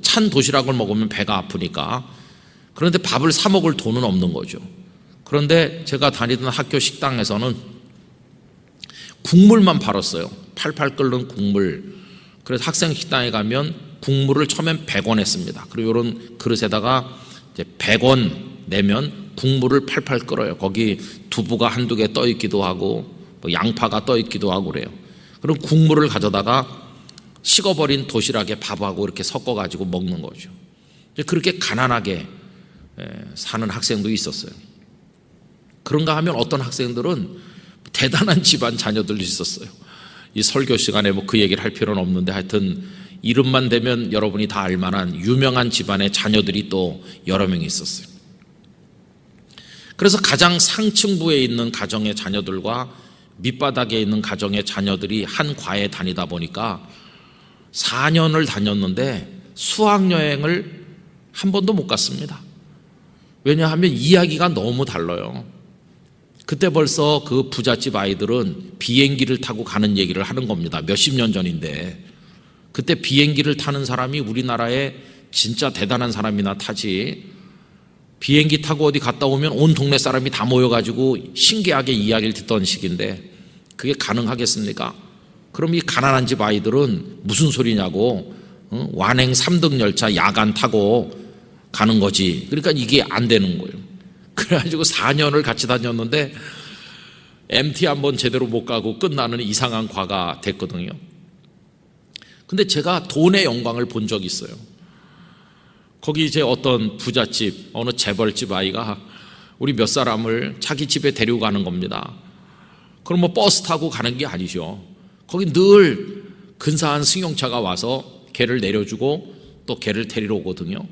찬 도시락을 먹으면 배가 아프니까, 그런데 밥을 사 먹을 돈은 없는 거죠. 그런데 제가 다니던 학교 식당에서는 국물만 팔았어요. 팔팔 끓는 국물. 그래서 학생 식당에 가면 국물을 처음엔 100원 했습니다. 그리고 이런 그릇에다가 이제 100원 내면 국물을 팔팔 끓어요. 거기 두부가 한두 개 떠 있기도 하고 양파가 떠 있기도 하고 그래요. 그럼 국물을 가져다가 식어버린 도시락에 밥하고 이렇게 섞어가지고 먹는 거죠. 그렇게 가난하게 사는 학생도 있었어요. 그런가 하면 어떤 학생들은 대단한 집안 자녀들도 있었어요. 이 설교 시간에 그 얘기를 할 필요는 없는데 하여튼 이름만 대면 여러분이 다 알만한 유명한 집안의 자녀들이 또 여러 명이 있었어요. 그래서 가장 상층부에 있는 가정의 자녀들과 밑바닥에 있는 가정의 자녀들이 한 과에 다니다 보니까 4년을 다녔는데 수학여행을 한 번도 못 갔습니다. 왜냐하면 이야기가 너무 달라요. 그때 벌써 그 부잣집 아이들은 비행기를 타고 가는 얘기를 하는 겁니다. 몇십 년 전인데. 그때 비행기를 타는 사람이 우리나라에 진짜 대단한 사람이나 타지, 비행기 타고 어디 갔다 오면 온 동네 사람이 다 모여가지고 신기하게 이야기를 듣던 시기인데 그게 가능하겠습니까? 그럼 이 가난한 집 아이들은 무슨 소리냐고, 완행 3등 열차 야간 타고 가는 거지. 그러니까 이게 안 되는 거예요. 그래가지고 4년을 같이 다녔는데 MT 한번 제대로 못 가고 끝나는 이상한 과가 됐거든요. 근데 제가 돈의 영광을 본 적이 있어요. 거기 이제 어떤 부잣집, 어느 재벌집 아이가 우리 몇 사람을 자기 집에 데리고 가는 겁니다. 그럼 버스 타고 가는 게 아니죠. 거기 늘 근사한 승용차가 와서 걔를 내려주고 또 걔를 데리러 오거든요.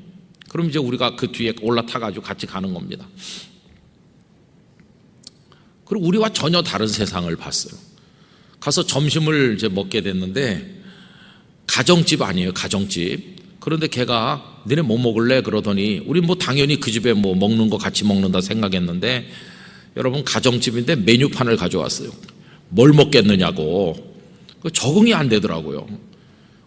그럼 이제 우리가 그 뒤에 올라타가지고 같이 가는 겁니다. 그리고 우리와 전혀 다른 세상을 봤어요. 가서 점심을 이제 먹게 됐는데 가정집 아니에요, 가정집. 그런데 걔가 너네 뭐 먹을래? 그러더니 우리 뭐 당연히 그 집에 뭐 먹는 거 같이 먹는다 생각했는데 여러분 가정집인데 메뉴판을 가져왔어요. 뭘 먹겠느냐고. 적응이 안 되더라고요.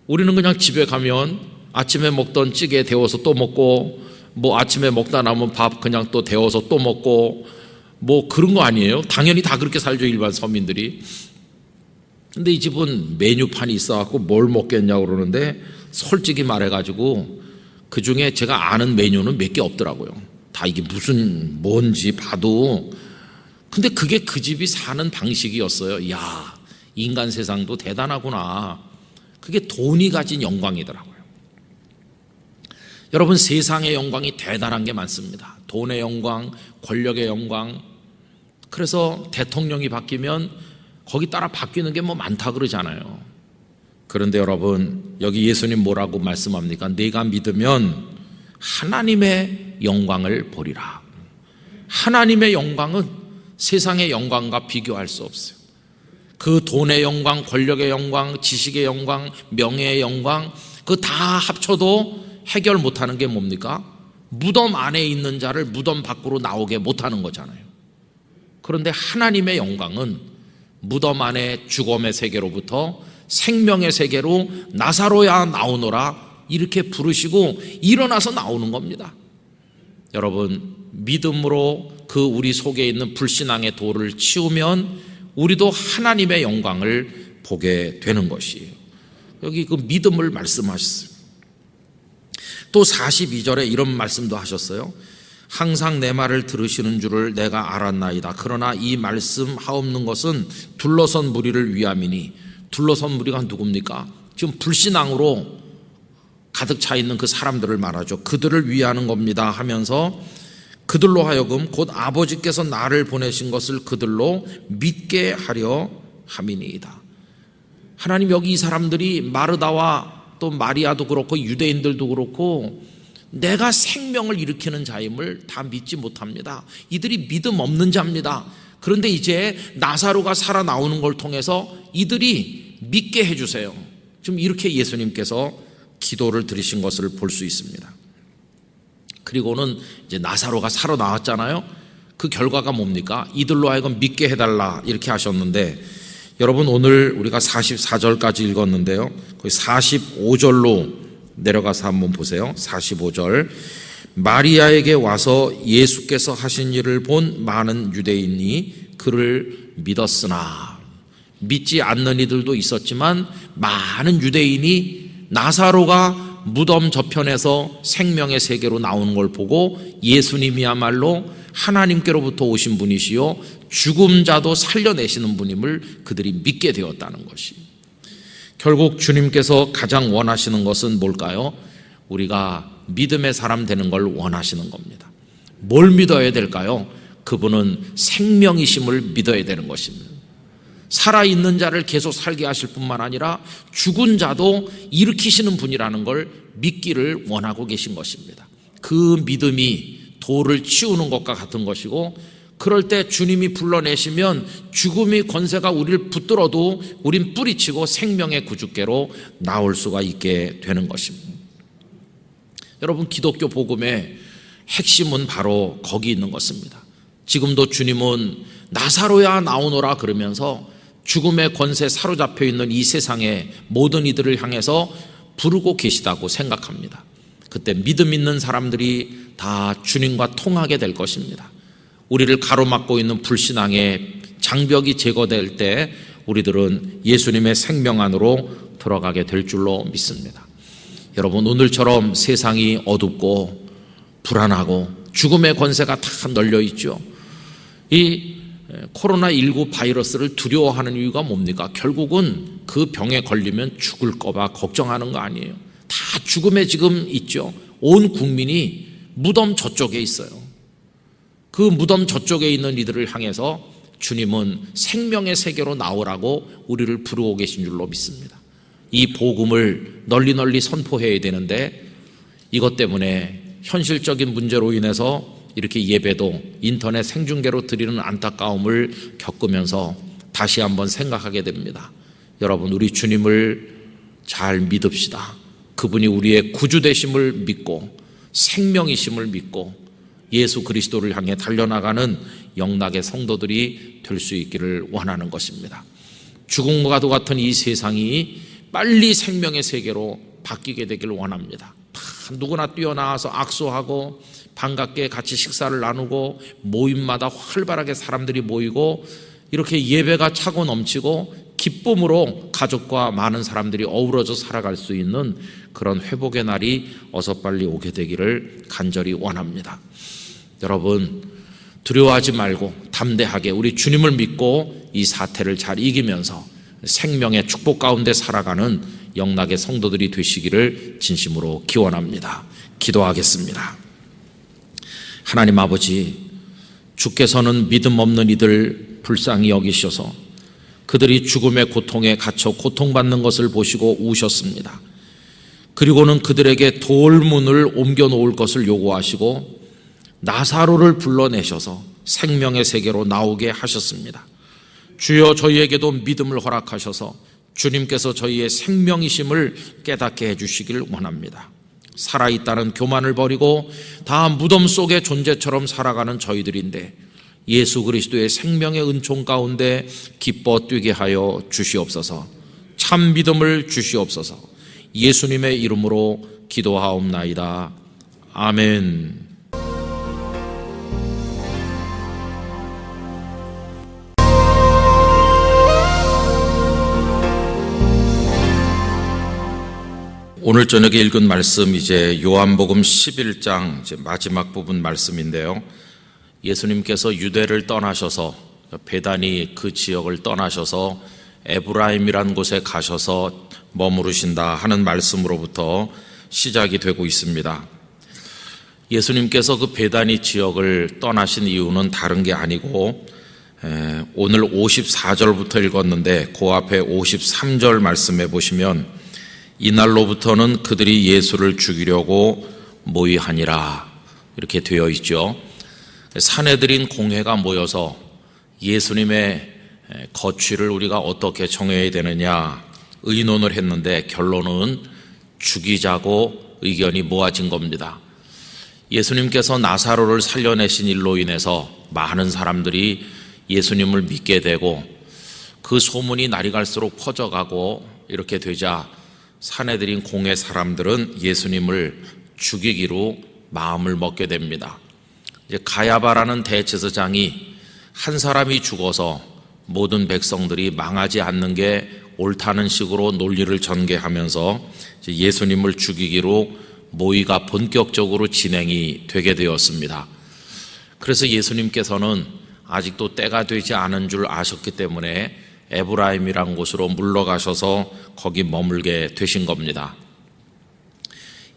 우리는 그냥 집에 가면 아침에 먹던 찌개 데워서 또 먹고 뭐 아침에 먹다 남은 밥 그냥 또 데워서 또 먹고 뭐 그런 거 아니에요? 당연히 다 그렇게 살죠, 일반 서민들이. 근데 이 집은 메뉴판이 있어갖고 뭘 먹겠냐고 그러는데 솔직히 말해가지고 그 중에 제가 아는 메뉴는 몇 개 없더라고요. 다 이게 무슨 뭔지 봐도. 근데 그게 그 집이 사는 방식이었어요. 야, 인간 세상도 대단하구나. 그게 돈이 가진 영광이더라고요. 여러분, 세상의 영광이 대단한 게 많습니다. 돈의 영광, 권력의 영광. 그래서 대통령이 바뀌면 거기 따라 바뀌는 게 뭐 많다 그러잖아요. 그런데 여러분, 여기 예수님 뭐라고 말씀합니까? 내가 믿으면 하나님의 영광을 보리라. 하나님의 영광은 세상의 영광과 비교할 수 없어요. 그 돈의 영광, 권력의 영광, 지식의 영광, 명예의 영광, 그 다 합쳐도 해결 못하는 게 뭡니까? 무덤 안에 있는 자를 무덤 밖으로 나오게 못하는 거잖아요. 그런데 하나님의 영광은 무덤 안에 죽음의 세계로부터 생명의 세계로 나사로야 나오너라 이렇게 부르시고 일어나서 나오는 겁니다. 여러분, 믿음으로 그 우리 속에 있는 불신앙의 돌을 치우면 우리도 하나님의 영광을 보게 되는 것이에요. 여기 그 믿음을 말씀하셨어요. 또 42절에 이런 말씀도 하셨어요. 항상 내 말을 들으시는 줄을 내가 알았나이다. 그러나 이 말씀 하옵는 것은 둘러선 무리를 위함이니. 둘러선 무리가 누굽니까? 지금 불신앙으로 가득 차 있는 그 사람들을 말하죠. 그들을 위하는 겁니다 하면서 그들로 하여금 곧 아버지께서 나를 보내신 것을 그들로 믿게 하려 함이니이다. 하나님, 여기 이 사람들이 마르다와 또 마리아도 그렇고 유대인들도 그렇고 내가 생명을 일으키는 자임을 다 믿지 못합니다. 이들이 믿음 없는 자입니다. 그런데 이제 나사로가 살아나오는 걸 통해서 이들이 믿게 해주세요. 지금 이렇게 예수님께서 기도를 드리신 것을 볼 수 있습니다. 그리고는 이제 나사로가 살아나왔잖아요. 그 결과가 뭡니까? 이들로 하여금 믿게 해달라 이렇게 하셨는데, 여러분 오늘 우리가 44절까지 읽었는데요, 거기 45절로 내려가서 한번 보세요. 45절. 마리아에게 와서 예수께서 하신 일을 본 많은 유대인이 그를 믿었으나, 믿지 않는 이들도 있었지만 많은 유대인이 나사로가 무덤 저편에서 생명의 세계로 나오는 걸 보고 예수님이야말로 하나님께로부터 오신 분이시요 죽은 자도 살려내시는 분임을 그들이 믿게 되었다는 것이, 결국 주님께서 가장 원하시는 것은 뭘까요? 우리가 믿음의 사람 되는 걸 원하시는 겁니다. 뭘 믿어야 될까요? 그분은 생명이심을 믿어야 되는 것입니다. 살아있는 자를 계속 살게 하실 뿐만 아니라 죽은 자도 일으키시는 분이라는 걸 믿기를 원하고 계신 것입니다. 그 믿음이 돌을 치우는 것과 같은 것이고, 그럴 때 주님이 불러내시면 죽음의 권세가 우리를 붙들어도 우린 뿌리치고 생명의 구주께로 나올 수가 있게 되는 것입니다. 여러분, 기독교 복음의 핵심은 바로 거기 있는 것입니다. 지금도 주님은 나사로야 나오너라 그러면서 죽음의 권세에 사로잡혀 있는 이 세상의 모든 이들을 향해서 부르고 계시다고 생각합니다. 그때 믿음 있는 사람들이 다 주님과 통하게 될 것입니다. 우리를 가로막고 있는 불신앙의 장벽이 제거될 때 우리들은 예수님의 생명 안으로 들어가게 될 줄로 믿습니다. 여러분, 오늘처럼 세상이 어둡고 불안하고 죽음의 권세가 다 널려 있죠. 이 코로나19 바이러스를 두려워하는 이유가 뭡니까? 결국은 그 병에 걸리면 죽을까 봐 걱정하는 거 아니에요. 다 죽음에 지금 있죠. 온 국민이 무덤 저쪽에 있어요. 그 무덤 저쪽에 있는 이들을 향해서 주님은 생명의 세계로 나오라고 우리를 부르고 계신 줄로 믿습니다. 이 복음을 널리 널리 선포해야 되는데, 이것 때문에 현실적인 문제로 인해서 이렇게 예배도 인터넷 생중계로 드리는 안타까움을 겪으면서 다시 한번 생각하게 됩니다. 여러분, 우리 주님을 잘 믿읍시다. 그분이 우리의 구주 되심을 믿고 생명이심을 믿고 예수 그리스도를 향해 달려나가는 영락의 성도들이 될 수 있기를 원하는 것입니다. 죽음과도 같은 이 세상이 빨리 생명의 세계로 바뀌게 되기를 원합니다. 다 누구나 뛰어나와서 악수하고 반갑게 같이 식사를 나누고 모임마다 활발하게 사람들이 모이고 이렇게 예배가 차고 넘치고 기쁨으로 가족과 많은 사람들이 어우러져 살아갈 수 있는 그런 회복의 날이 어서 빨리 오게 되기를 간절히 원합니다. 여러분, 두려워하지 말고 담대하게 우리 주님을 믿고 이 사태를 잘 이기면서 생명의 축복 가운데 살아가는 영락의 성도들이 되시기를 진심으로 기원합니다. 기도하겠습니다. 하나님 아버지, 주께서는 믿음 없는 이들 불쌍히 여기셔서 그들이 죽음의 고통에 갇혀 고통받는 것을 보시고 우셨습니다. 그리고는 그들에게 돌문을 옮겨 놓을 것을 요구하시고 나사로를 불러내셔서 생명의 세계로 나오게 하셨습니다. 주여, 저희에게도 믿음을 허락하셔서 주님께서 저희의 생명이심을 깨닫게 해주시길 원합니다. 살아있다는 교만을 버리고 다 무덤 속의 존재처럼 살아가는 저희들인데 예수 그리스도의 생명의 은총 가운데 기뻐 뛰게 하여 주시옵소서. 참 믿음을 주시옵소서. 예수님의 이름으로 기도하옵나이다. 아멘. 오늘 저녁에 읽은 말씀, 이제 요한복음 11장 이제 마지막 부분 말씀인데요. 예수님께서 유대를 떠나셔서 베다니 그 지역을 떠나셔서 에브라임이란 곳에 가셔서 머무르신다 하는 말씀으로부터 시작이 되고 있습니다. 예수님께서 그 베다니 지역을 떠나신 이유는 다른 게 아니고 오늘 54절부터 읽었는데 그 앞에 53절 말씀해 보시면 이날로부터는 그들이 예수를 죽이려고 모의하니라 이렇게 되어 있죠. 사내들인 공회가 모여서 예수님의 거취를 우리가 어떻게 정해야 되느냐 의논을 했는데 결론은 죽이자고 의견이 모아진 겁니다. 예수님께서 나사로를 살려내신 일로 인해서 많은 사람들이 예수님을 믿게 되고 그 소문이 날이 갈수록 퍼져가고 이렇게 되자 사내들인 공회 사람들은 예수님을 죽이기로 마음을 먹게 됩니다. 이제 가야바라는 대제사장이 한 사람이 죽어서 모든 백성들이 망하지 않는 게 옳다는 식으로 논리를 전개하면서 예수님을 죽이기로 모의가 본격적으로 진행이 되게 되었습니다. 그래서 예수님께서는 아직도 때가 되지 않은 줄 아셨기 때문에 에브라임이란 곳으로 물러가셔서 거기 머물게 되신 겁니다.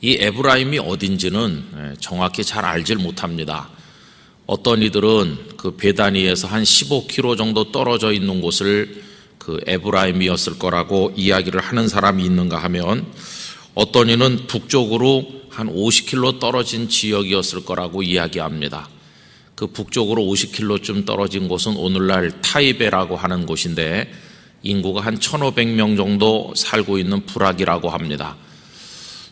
이 에브라임이 어딘지는 정확히 잘 알질 못합니다. 어떤 이들은 그 베다니에서 한 15km 정도 떨어져 있는 곳을 그 에브라임이었을 거라고 이야기를 하는 사람이 있는가 하면 어떤 이는 북쪽으로 한 50km 떨어진 지역이었을 거라고 이야기합니다. 그 북쪽으로 50km쯤 떨어진 곳은 오늘날 타이베라고 하는 곳인데 인구가 한 1,500명 정도 살고 있는 부락이라고 합니다.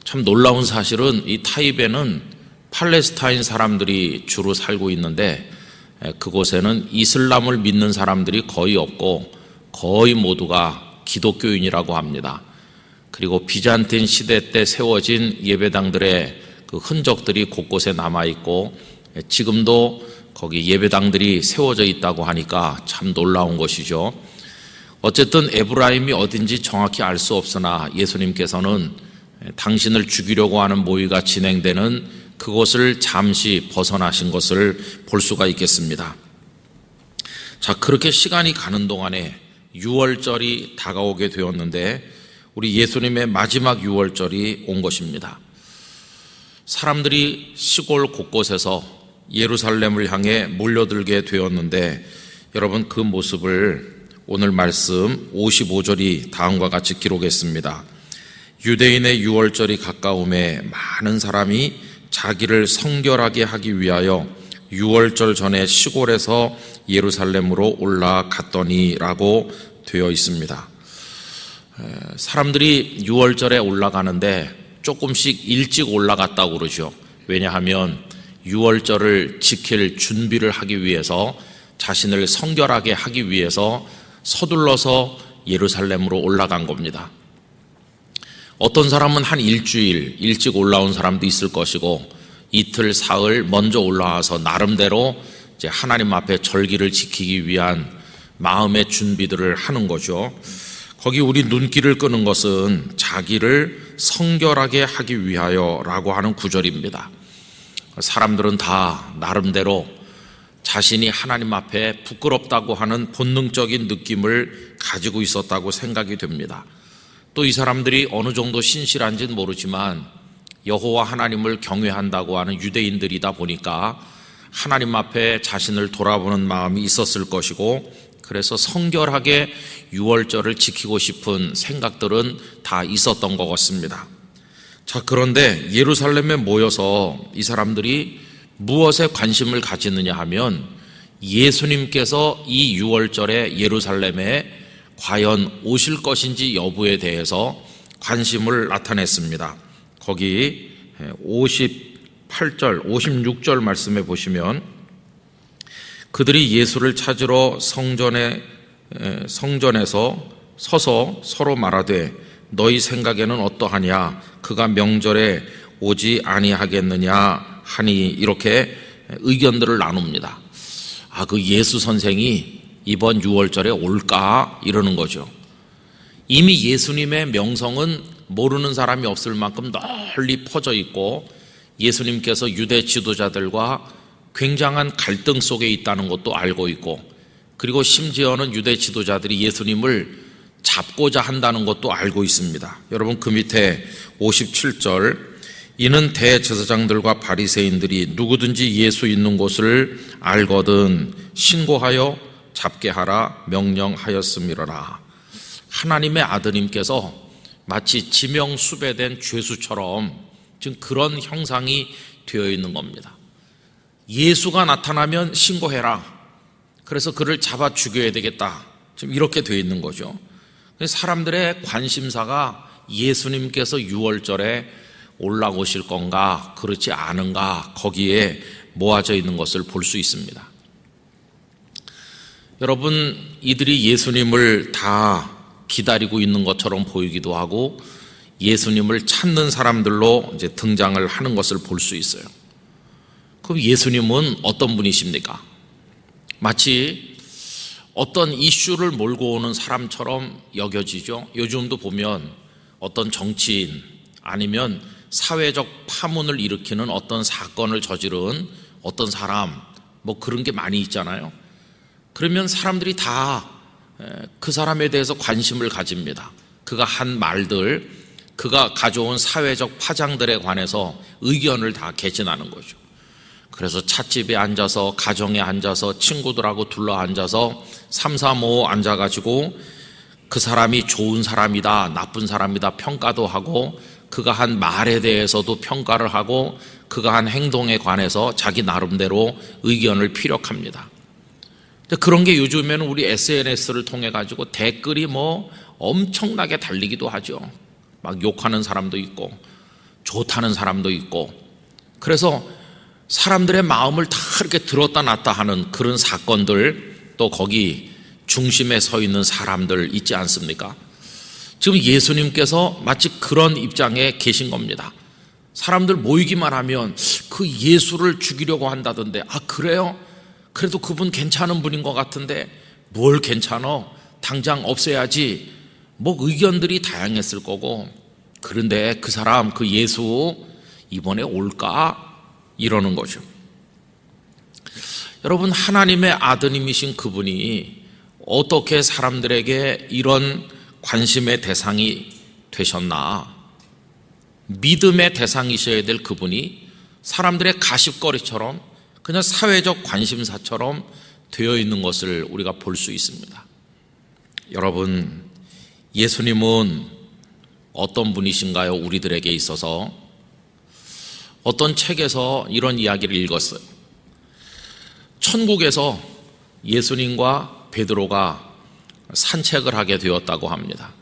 참 놀라운 사실은 이 타이베는 팔레스타인 사람들이 주로 살고 있는데 그곳에는 이슬람을 믿는 사람들이 거의 없고 거의 모두가 기독교인이라고 합니다. 그리고 비잔틴 시대 때 세워진 예배당들의 그 흔적들이 곳곳에 남아있고 지금도 거기 예배당들이 세워져 있다고 하니까 참 놀라운 것이죠. 어쨌든 에브라임이 어딘지 정확히 알 수 없으나 예수님께서는 당신을 죽이려고 하는 모의가 진행되는 그곳을 잠시 벗어나신 것을 볼 수가 있겠습니다. 자, 그렇게 시간이 가는 동안에 유월절이 다가오게 되었는데 우리 예수님의 마지막 유월절이 온 것입니다. 사람들이 시골 곳곳에서 예루살렘을 향해 몰려들게 되었는데 여러분, 그 모습을 오늘 말씀 55절이 다음과 같이 기록했습니다. 유대인의 유월절이 가까움에 많은 사람이 자기를 성결하게 하기 위하여 유월절 전에 시골에서 예루살렘으로 올라갔더니라고 되어 있습니다. 사람들이 유월절에 올라가는데 조금씩 일찍 올라갔다고 그러죠. 왜냐하면 유월절을 지킬 준비를 하기 위해서, 자신을 성결하게 하기 위해서 서둘러서 예루살렘으로 올라간 겁니다. 어떤 사람은 한 일주일 일찍 올라온 사람도 있을 것이고, 이틀, 사흘 먼저 올라와서 나름대로 이제 하나님 앞에 절기를 지키기 위한 마음의 준비들을 하는 거죠. 거기 우리 눈길을 끄는 것은 자기를 성결하게 하기 위하여라고 하는 구절입니다. 사람들은 다 나름대로 자신이 하나님 앞에 부끄럽다고 하는 본능적인 느낌을 가지고 있었다고 생각이 됩니다. 또 이 사람들이 어느 정도 신실한지는 모르지만 여호와 하나님을 경외한다고 하는 유대인들이다 보니까 하나님 앞에 자신을 돌아보는 마음이 있었을 것이고, 그래서 성결하게 유월절을 지키고 싶은 생각들은 다 있었던 것 같습니다. 자, 그런데 예루살렘에 모여서 이 사람들이 무엇에 관심을 가지느냐 하면, 예수님께서 이 유월절에 예루살렘에 과연 오실 것인지 여부에 대해서 관심을 나타냈습니다. 거기 58절, 56절 말씀에 보시면, 그들이 예수를 찾으러 성전에서 서서 서로 말하되 너희 생각에는 어떠하냐, 그가 명절에 오지 아니하겠느냐 하니, 이렇게 의견들을 나눕니다. 그 예수 선생이 이번 6월절에 올까 이러는 거죠. 이미 예수님의 명성은 모르는 사람이 없을 만큼 널리 퍼져 있고, 예수님께서 유대 지도자들과 굉장한 갈등 속에 있다는 것도 알고 있고, 그리고 심지어는 유대 지도자들이 예수님을 잡고자 한다는 것도 알고 있습니다. 여러분, 그 밑에 57절, 이는 대제사장들과 바리새인들이 누구든지 예수 있는 곳을 알거든 신고하여 잡게 하라 명령하였음이로라. 하나님의 아드님께서 마치 지명수배된 죄수처럼 지금 그런 형상이 되어 있는 겁니다. 예수가 나타나면 신고해라. 그래서 그를 잡아 죽여야 되겠다. 지금 이렇게 되어 있는 거죠. 사람들의 관심사가 예수님께서 6월절에 올라오실 건가 그렇지 않은가, 거기에 모아져 있는 것을 볼 수 있습니다. 여러분, 이들이 예수님을 다 기다리고 있는 것처럼 보이기도 하고 예수님을 찾는 사람들로 이제 등장을 하는 것을 볼 수 있어요. 그럼 예수님은 어떤 분이십니까? 마치 어떤 이슈를 몰고 오는 사람처럼 여겨지죠. 요즘도 보면 어떤 정치인 아니면 사회적 파문을 일으키는 어떤 사건을 저지른 어떤 사람, 뭐 그런 게 많이 있잖아요. 그러면 사람들이 다 그 사람에 대해서 관심을 가집니다. 그가 한 말들, 그가 가져온 사회적 파장들에 관해서 의견을 다 개진하는 거죠. 그래서 찻집에 앉아서, 가정에 앉아서, 친구들하고 둘러 앉아서 3, 4, 5 앉아가지고 그 사람이 좋은 사람이다, 나쁜 사람이다 평가도 하고, 그가 한 말에 대해서도 평가를 하고, 그가 한 행동에 관해서 자기 나름대로 의견을 피력합니다. 그런 게 요즘에는 우리 SNS를 통해 가지고 댓글이 뭐 엄청나게 달리기도 하죠. 막 욕하는 사람도 있고 좋다는 사람도 있고, 그래서 사람들의 마음을 다 이렇게 들었다 놨다 하는 그런 사건들, 또 거기 중심에 서 있는 사람들 있지 않습니까? 지금 예수님께서 마치 그런 입장에 계신 겁니다. 사람들 모이기만 하면 그 예수를 죽이려고 한다던데, 그래요? 그래도 그분 괜찮은 분인 것 같은데 뭘 괜찮어? 당장 없애야지. 뭐 의견들이 다양했을 거고, 그런데 그 사람, 그 예수 이번에 올까? 이러는 거죠. 여러분, 하나님의 아드님이신 그분이 어떻게 사람들에게 이런 관심의 대상이 되셨나? 믿음의 대상이셔야 될 그분이 사람들의 가십거리처럼, 그냥 사회적 관심사처럼 되어 있는 것을 우리가 볼 수 있습니다. 여러분, 예수님은 어떤 분이신가요? 우리들에게 있어서. 어떤 책에서 이런 이야기를 읽었어요. 천국에서 예수님과 베드로가 산책을 하게 되었다고 합니다.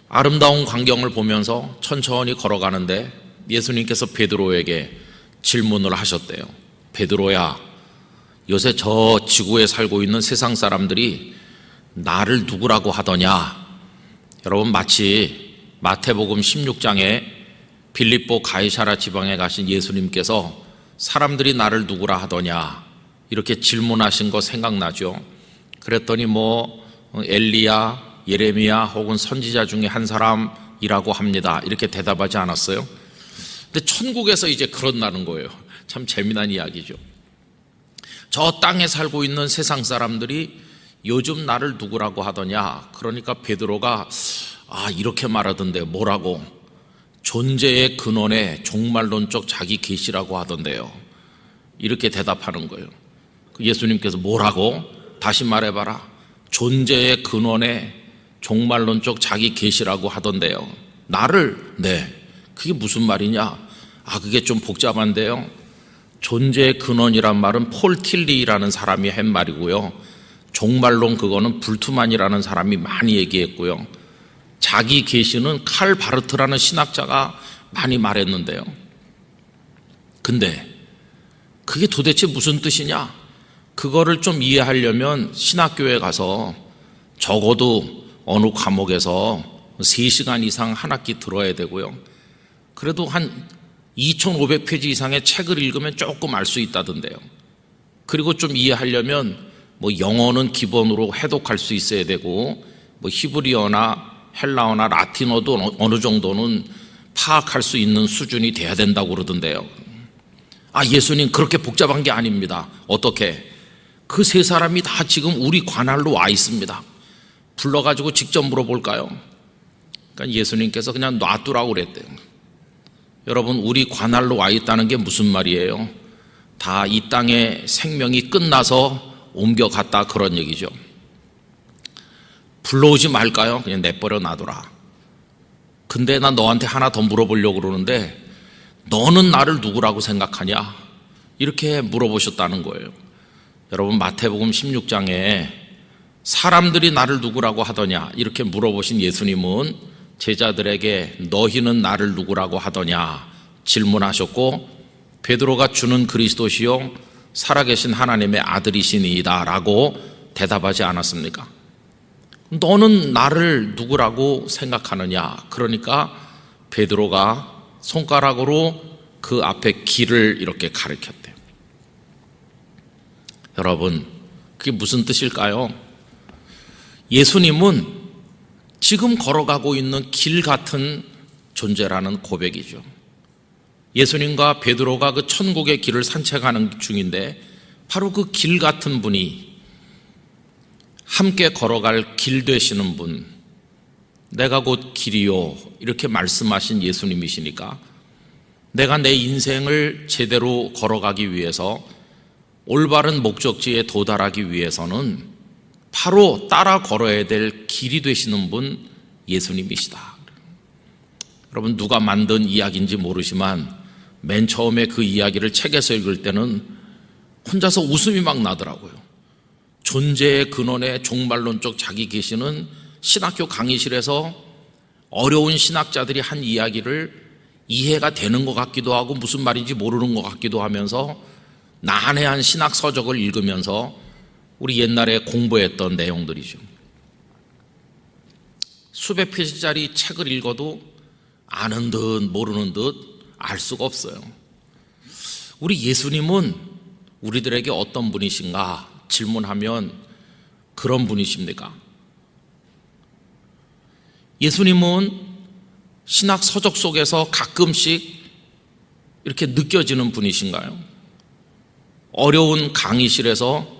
아름다운 광경을 보면서 천천히 걸어가는데 예수님께서 베드로에게 질문을 하셨대요. 베드로야, 요새 저 지구에 살고 있는 세상 사람들이 나를 누구라고 하더냐? 여러분, 마치 마태복음 16장에 빌립보 가이사라 지방에 가신 예수님께서 사람들이 나를 누구라 하더냐? 이렇게 질문하신 거 생각나죠? 그랬더니 엘리야, 예레미야 혹은 선지자 중에 한 사람이라고 합니다. 이렇게 대답하지 않았어요? 근데 천국에서 이제 그런다는 거예요. 참 재미난 이야기죠. 저 땅에 살고 있는 세상 사람들이 요즘 나를 누구라고 하더냐? 그러니까 베드로가 이렇게 말하던데요. 뭐라고? 존재의 근원에 종말론적 자기 계시라고 하던데요. 이렇게 대답하는 거예요. 예수님께서 뭐라고? 다시 말해봐라. 존재의 근원에 종말론적 자기 계시라고 하던데요. 나를? 네. 그게 무슨 말이냐? 그게 좀 복잡한데요. 존재의 근원이란 말은 폴 틸리라는 사람이 한 말이고요. 종말론 그거는 불트만이라는 사람이 많이 얘기했고요. 자기 계시는 칼 바르트라는 신학자가 많이 말했는데요. 근데 그게 도대체 무슨 뜻이냐? 그거를 좀 이해하려면 신학교에 가서 적어도 어느 과목에서 3시간 이상 한 학기 들어야 되고요. 그래도 한 2500페이지 이상의 책을 읽으면 조금 알 수 있다던데요. 그리고 좀 이해하려면 영어는 기본으로 해독할 수 있어야 되고 히브리어나 헬라어나 라틴어도 어느 정도는 파악할 수 있는 수준이 돼야 된다고 그러던데요. 예수님 그렇게 복잡한 게 아닙니다. 어떻게? 그 세 사람이 다 지금 우리 관할로 와 있습니다. 불러가지고 직접 물어볼까요? 그러니까 예수님께서 그냥 놔두라고 그랬대요. 여러분, 우리 관할로 와 있다는 게 무슨 말이에요? 다 이 땅의 생명이 끝나서 옮겨갔다 그런 얘기죠. 불러오지 말까요? 그냥 내버려 놔둬라. 근데 난 너한테 하나 더 물어보려고 그러는데 너는 나를 누구라고 생각하냐? 이렇게 물어보셨다는 거예요. 여러분, 마태복음 16장에 사람들이 나를 누구라고 하더냐? 이렇게 물어보신 예수님은 제자들에게 너희는 나를 누구라고 하더냐? 질문하셨고 베드로가 주는 그리스도시요 살아계신 하나님의 아들이시니이다 라고 대답하지 않았습니까? 너는 나를 누구라고 생각하느냐? 그러니까 베드로가 손가락으로 그 앞에 길을 이렇게 가리켰대요. 여러분, 그게 무슨 뜻일까요? 예수님은 지금 걸어가고 있는 길 같은 존재라는 고백이죠. 예수님과 베드로가 그 천국의 길을 산책하는 중인데 바로 그 길 같은 분이 함께 걸어갈 길 되시는 분, 내가 곧 길이요 이렇게 말씀하신 예수님이시니까 내가 내 인생을 제대로 걸어가기 위해서 올바른 목적지에 도달하기 위해서는 바로 따라 걸어야 될 길이 되시는 분 예수님이시다. 여러분, 누가 만든 이야기인지 모르지만 맨 처음에 그 이야기를 책에서 읽을 때는 혼자서 웃음이 막 나더라고요. 존재의 근원에 종말론적 자기 계시는 신학교 강의실에서 어려운 신학자들이 한 이야기를 이해가 되는 것 같기도 하고 무슨 말인지 모르는 것 같기도 하면서 난해한 신학 서적을 읽으면서 우리 옛날에 공부했던 내용들이죠. 수백 페이지짜리 책을 읽어도 아는 듯 모르는 듯 알 수가 없어요. 우리 예수님은 우리들에게 어떤 분이신가 질문하면 그런 분이십니까? 예수님은 신학 서적 속에서 가끔씩 이렇게 느껴지는 분이신가요? 어려운 강의실에서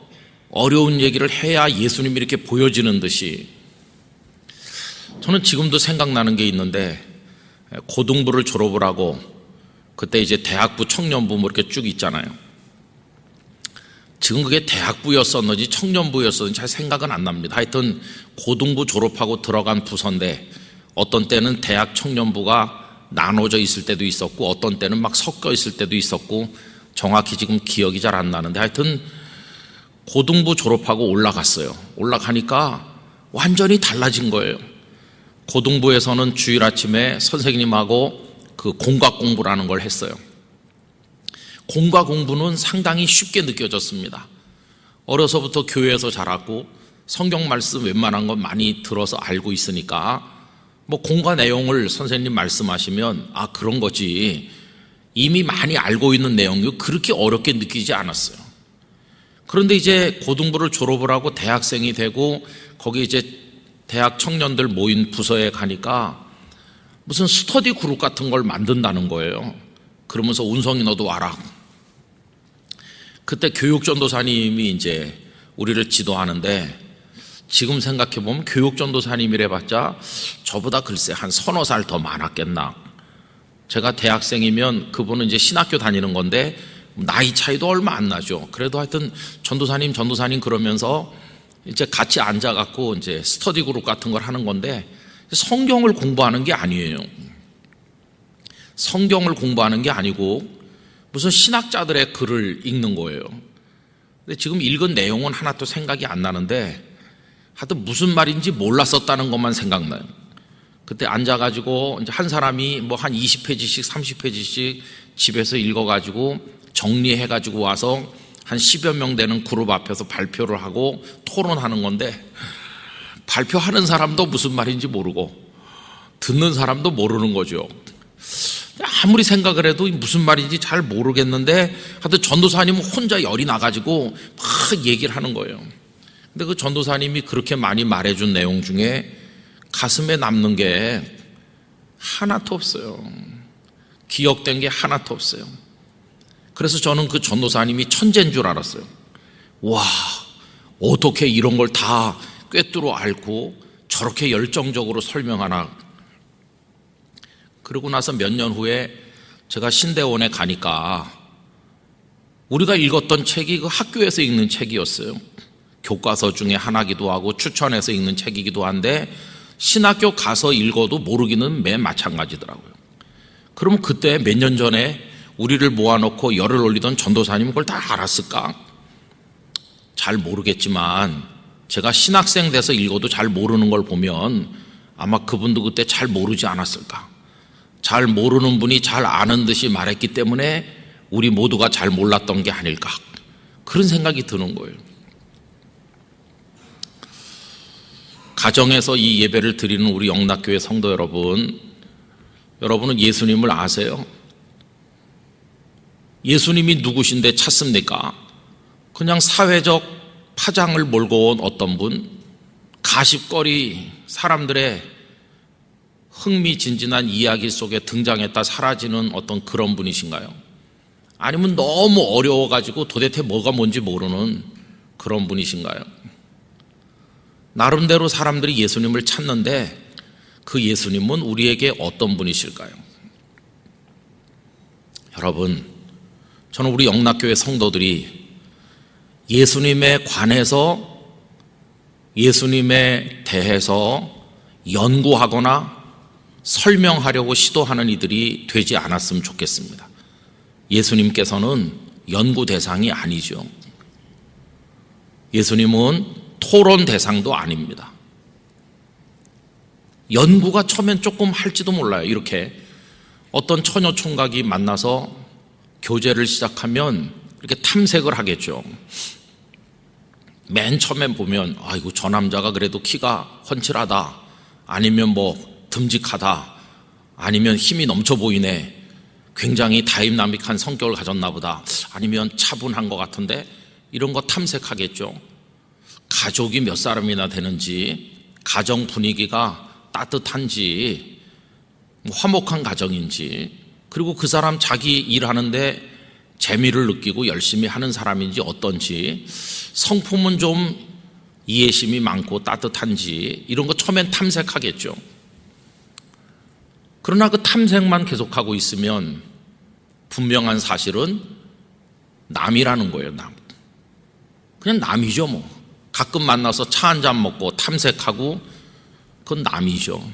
어려운 얘기를 해야 예수님이 이렇게 보여지는 듯이 저는 지금도 생각나는 게 있는데 고등부를 졸업을 하고 그때 이제 대학부 청년부 이렇게 쭉 있잖아요. 지금 그게 대학부였었는지 청년부였었는지 잘 생각은 안 납니다. 하여튼 고등부 졸업하고 들어간 부서인데 어떤 때는 대학 청년부가 나눠져 있을 때도 있었고 어떤 때는 막 섞여 있을 때도 있었고 정확히 지금 기억이 잘 안 나는데 하여튼 고등부 졸업하고 올라갔어요. 올라가니까 완전히 달라진 거예요. 고등부에서는 주일 아침에 선생님하고 그 공과 공부라는 걸 했어요. 공과 공부는 상당히 쉽게 느껴졌습니다. 어려서부터 교회에서 자랐고 성경 말씀 웬만한 건 많이 들어서 알고 있으니까 뭐 공과 내용을 선생님 말씀하시면 아 그런 거지 이미 많이 알고 있는 내용이 그렇게 어렵게 느끼지 않았어요. 그런데 이제 고등부를 졸업을 하고 대학생이 되고 거기 이제 대학 청년들 모인 부서에 가니까 무슨 스터디 그룹 같은 걸 만든다는 거예요. 그러면서 운성이 너도 와라. 그때 교육전도사님이 이제 우리를 지도하는데 지금 생각해보면 교육전도사님이래 봤자 저보다 글쎄 한 서너 살 더 많았겠나. 제가 대학생이면 그분은 이제 신학교 다니는 건데 나이 차이도 얼마 안 나죠. 그래도 하여튼 전도사님 그러면서 이제 같이 앉아갖고 이제 스터디 그룹 같은 걸 하는 건데 성경을 공부하는 게 아니에요. 성경을 공부하는 게 아니고 무슨 신학자들의 글을 읽는 거예요. 근데 지금 읽은 내용은 하나도 생각이 안 나는데 하여튼 무슨 말인지 몰랐었다는 것만 생각나요. 그때 앉아가지고 이제 한 사람이 뭐 한 20페이지씩 30페이지씩 집에서 읽어가지고 정리해가지고 와서 한 10여 명 되는 그룹 앞에서 발표를 하고 토론하는 건데 발표하는 사람도 무슨 말인지 모르고 듣는 사람도 모르는 거죠. 아무리 생각을 해도 무슨 말인지 잘 모르겠는데 하여튼 전도사님은 혼자 열이 나가지고 막 얘기를 하는 거예요. 근데 그 전도사님이 그렇게 많이 말해준 내용 중에 가슴에 남는 게 하나도 없어요. 기억된 게 하나도 없어요. 그래서 저는 그 전도사님이 천재인 줄 알았어요. 와, 어떻게 이런 걸 다 꿰뚫어 앓고 저렇게 열정적으로 설명하나. 그러고 나서 몇 년 후에 제가 신대원에 가니까 우리가 읽었던 책이 그 학교에서 읽는 책이었어요. 교과서 중에 하나기도 하고 추천해서 읽는 책이기도 한데 신학교 가서 읽어도 모르기는 매 마찬가지더라고요. 그러면 그때 몇 년 전에 우리를 모아놓고 열을 올리던 전도사님은 그걸 다 알았을까? 잘 모르겠지만 제가 신학생 돼서 읽어도 잘 모르는 걸 보면 아마 그분도 그때 잘 모르지 않았을까? 잘 모르는 분이 잘 아는 듯이 말했기 때문에 우리 모두가 잘 몰랐던 게 아닐까? 그런 생각이 드는 거예요. 가정에서 이 예배를 드리는 우리 영락교회 성도 여러분, 여러분은 예수님을 아세요? 예수님이 누구신데 찾습니까? 그냥 사회적 파장을 몰고 온 어떤 분, 가십거리 사람들의 흥미진진한 이야기 속에 등장했다 사라지는 어떤 그런 분이신가요? 아니면 너무 어려워가지고 도대체 뭐가 뭔지 모르는 그런 분이신가요? 나름대로 사람들이 예수님을 찾는데 그 예수님은 우리에게 어떤 분이실까요? 여러분, 저는 우리 영락교회 성도들이 예수님에 관해서 예수님에 대해서 연구하거나 설명하려고 시도하는 이들이 되지 않았으면 좋겠습니다. 예수님께서는 연구 대상이 아니죠. 예수님은 토론 대상도 아닙니다. 연구가 처음엔 조금 할지도 몰라요. 이렇게 어떤 처녀 총각이 만나서 교제를 시작하면 이렇게 탐색을 하겠죠. 맨 처음엔 보면 아이고 저 남자가 그래도 키가 훤칠하다, 아니면 뭐 듬직하다, 아니면 힘이 넘쳐 보이네, 굉장히 다임나믹한 성격을 가졌나 보다, 아니면 차분한 것 같은데, 이런 거 탐색하겠죠. 가족이 몇 사람이나 되는지, 가정 분위기가 따뜻한지, 화목한 가정인지, 그리고 그 사람 자기 일하는데 재미를 느끼고 열심히 하는 사람인지 어떤지, 성품은 좀 이해심이 많고 따뜻한지, 이런 거 처음엔 탐색하겠죠. 그러나 그 탐색만 계속하고 있으면 분명한 사실은 남이라는 거예요. 남. 그냥 남이죠. 뭐 가끔 만나서 차 한잔 먹고 탐색하고, 그건 남이죠.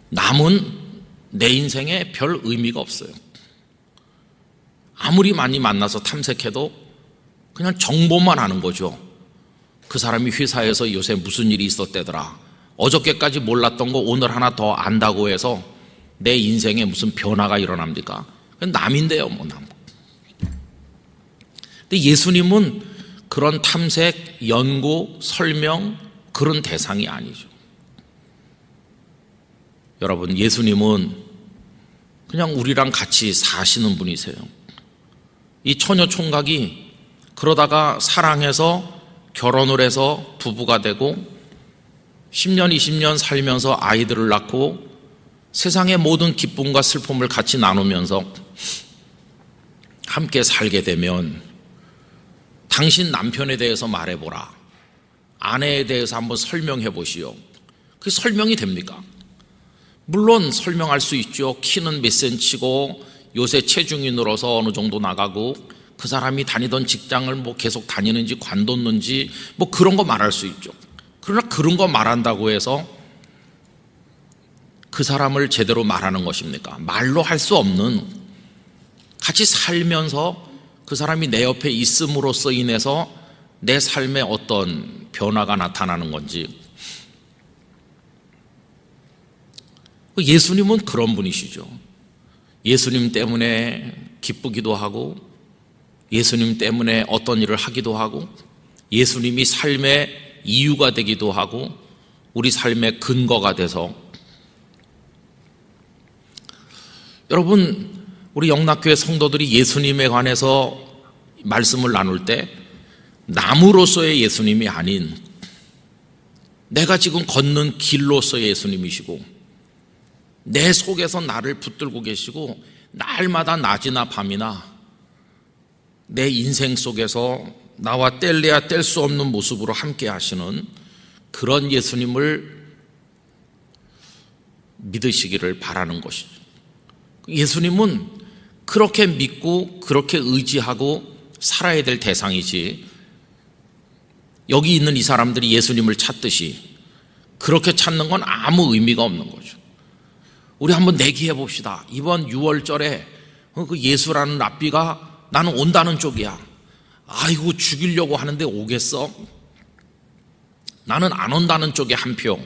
남은 내 인생에 별 의미가 없어요. 아무리 많이 만나서 탐색해도 그냥 정보만 아는 거죠. 그 사람이 회사에서 요새 무슨 일이 있었대더라. 어저께까지 몰랐던 거 오늘 하나 더 안다고 해서 내 인생에 무슨 변화가 일어납니까? 남인데요, 뭐 남. 근데 예수님은 그런 탐색, 연구, 설명 그런 대상이 아니죠. 여러분, 예수님은 그냥 우리랑 같이 사시는 분이세요. 이 처녀 총각이 그러다가 사랑해서 결혼을 해서 부부가 되고 10년, 20년 살면서 아이들을 낳고 세상의 모든 기쁨과 슬픔을 같이 나누면서 함께 살게 되면 당신 남편에 대해서 말해보라. 아내에 대해서 한번 설명해 보시오. 그게 설명이 됩니까? 물론 설명할 수 있죠. 키는 몇 센치고 요새 체중이 늘어서 어느 정도 나가고 그 사람이 다니던 직장을 뭐 계속 다니는지 관뒀는지 뭐 그런 거 말할 수 있죠. 그러나 그런 거 말한다고 해서 그 사람을 제대로 말하는 것입니까? 말로 할 수 없는, 같이 살면서 그 사람이 내 옆에 있음으로써 인해서 내 삶에 어떤 변화가 나타나는 건지. 예수님은 그런 분이시죠. 예수님 때문에 기쁘기도 하고 예수님 때문에 어떤 일을 하기도 하고 예수님이 삶의 이유가 되기도 하고 우리 삶의 근거가 돼서. 여러분, 우리 영락교회 성도들이 예수님에 관해서 말씀을 나눌 때 나무로서의 예수님이 아닌 내가 지금 걷는 길로서의 예수님이시고 내 속에서 나를 붙들고 계시고 날마다 낮이나 밤이나 내 인생 속에서 나와 뗄래야 뗄 수 없는 모습으로 함께 하시는 그런 예수님을 믿으시기를 바라는 것이죠. 예수님은 그렇게 믿고 그렇게 의지하고 살아야 될 대상이지, 여기 있는 이 사람들이 예수님을 찾듯이 그렇게 찾는 건 아무 의미가 없는 거죠. 우리 한번 내기해 봅시다. 이번 6월절에 그 예수라는 랍비가 나는 온다는 쪽이야. 아이고, 죽이려고 하는데 오겠어? 나는 안 온다는 쪽에 한 표.